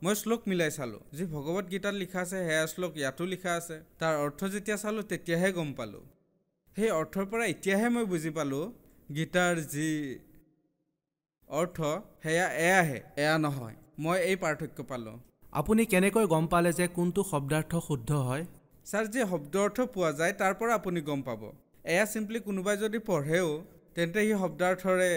মই শ্লোক মিলাই চালোঁ, যি ভগৱত গীতাত লিখা আছে সেয়া শ্লোক ইয়াতো লিখা আছে। তাৰ অৰ্থ যেতিয়া চালোঁ তেতিয়াহে গম পালোঁ। সেই অৰ্থৰ পৰা এতিয়াহে মই বুজি পালোঁ গীতাৰ যি অৰ্থ সেয়া এয়াহে, এয়া নহয়। মই এই পাৰ্থক্য পালোঁ। আপুনি কেনেকৈ গম পালে যে কোনটো শব্দাৰ্থ শুদ্ধ হয়? ছাৰ, যি শব্দ অৰ্থ পোৱা যায় তাৰ পৰা আপুনি গম পাব। এয়া চিম্পলি কোনোবাই যদি পঢ়েও তেন্তে সেই শব্দাৰ্থৰে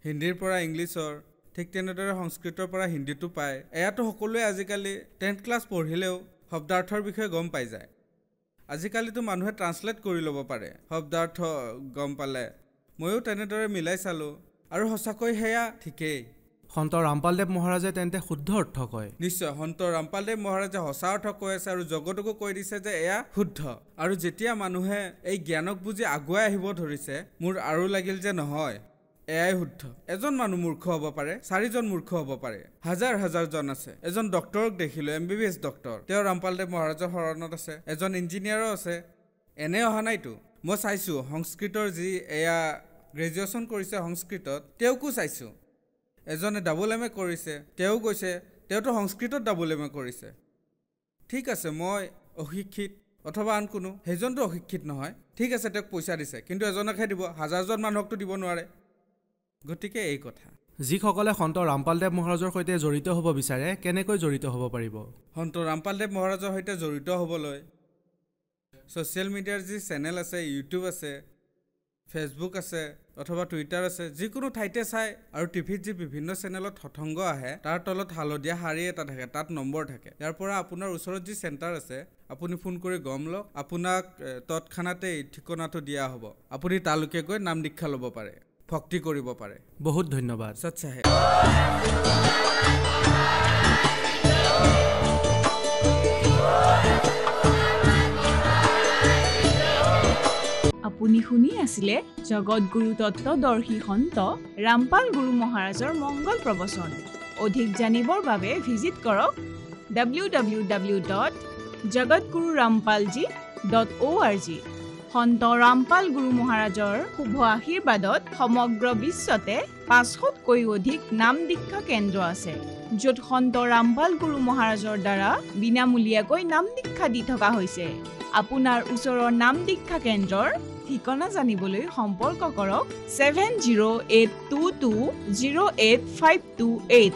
হিন্দীৰ পৰা ইংলিছৰ, ঠিক তেনেদৰে সংস্কৃতৰ পৰা হিন্দীটো পায়। এয়াতো সকলোৱে আজিকালি 10th ক্লাছ পঢ়িলেও শব্দাৰ্থৰ বিষয়ে গম পাই যায়। আজিকালিতো মানুহে ট্ৰান্সলেট কৰি ল'ব পাৰে শব্দাৰ্থ গম পালে। ময়ো তেনেদৰে মিলাই চালোঁ আৰু সঁচাকৈ সেয়া ঠিকেই। সন্ত ৰামপালদেৱ মহাৰাজে তেন্তে শুদ্ধ অৰ্থ কয়? নিশ্চয়, সন্ত ৰামপালদেৱ মহাৰাজে সঁচা অৰ্থ কৈ আছে আৰু জগতকো কৈ দিছে যে এয়া শুদ্ধ। আৰু যেতিয়া মানুহে এই জ্ঞানক বুজি আগুৱাই আহিব ধৰিছে, মোৰ আৰু লাগিল যে নহয়, এয়াই শুদ্ধ। এজন মানুহ মূৰ্খ হ'ব পাৰে, 4জন মূৰ্খ হ'ব পাৰে, হাজাৰ হাজাৰজন আছে। এজন ডক্টৰক দেখিলোঁ, MBBS ডক্টৰ, তেওঁ ৰামপালদেৱ মহাৰাজৰ শৰণত আছে। এজন ইঞ্জিনিয়াৰো আছে। এনে অহা নাইতো, মই চাইছোঁ সংস্কৃতৰ যি এয়া গ্ৰেজুৱেশ্যন কৰিছে সংস্কৃতত, তেওঁকো চাইছোঁ। এজনে MA কৰিছে, তেওঁ কৈছে তেওঁতো সংস্কৃতত MA কৰিছে। ঠিক আছে, মই অশিক্ষিত অথবা আন কোনো, সেইজনটো অশিক্ষিত নহয়। ঠিক আছে, তেওঁক পইচা দিছে, কিন্তু এজনকহে দিব, হাজাৰজন মানুহকতো দিব নোৱাৰে। গতিকে এই কথা। যিসকলে সন্ত ৰামপালদেৱ মহাৰাজৰ সৈতে জড়িত হ'ব বিচাৰে, কেনেকৈ জড়িত হ'ব পাৰিব? সন্ত ৰামপালদেৱ মহাৰাজৰ সৈতে জড়িত হ'বলৈ ছ'চিয়েল মিডিয়াৰ যি চেনেল আছে, ইউটিউব আছে, ফেচবুক আছে অথবা টুইটাৰ আছে, যিকোনো ঠাইতে চাই। আৰু টিভিত যি বিভিন্ন চেনেলত সৎসংগ আহে তাৰ তলত হালধীয়া শাৰী এটা থাকে, তাত নম্বৰ থাকে। ইয়াৰ পৰা আপোনাৰ ওচৰত যি চেণ্টাৰ আছে আপুনি ফোন কৰি গম লওক, আপোনাক তৎক্ষণাতে ঠিকনাটো দিয়া হ'ব। আপুনি তালৈকে গৈ নাম দীক্ষা ল'ব পাৰে, ভক্তি কৰিব পাৰে। বহুত ধন্যবাদ। সচ্চাহে। আপুনি শুনি আছিলে জগতগুৰু তত্ত্বদৰ্শী সন্ত ৰামপাল গুৰু মহাৰাজৰ মংগল প্ৰবচন। অধিক জানিবৰ বাবে ভিজিট কৰক www.jagatgururampalji.org। সন্ত ৰামপাল গুৰু মহাৰাজৰ শুভ আশীৰ্বাদত সমগ্ৰ বিশ্বতে 500তকৈ অধিক নাম দীক্ষা কেন্দ্ৰ আছে, য'ত সন্ত ৰামপাল গুৰু মহাৰাজৰ দ্বাৰা বিনামূলীয়াকৈ নাম দীক্ষা দি থকা হৈছে। আপোনাৰ ওচৰৰ নাম দীক্ষা কেন্দ্ৰৰ ঠিকনা জানিবলৈ সম্পৰ্ক কৰক 7082208528।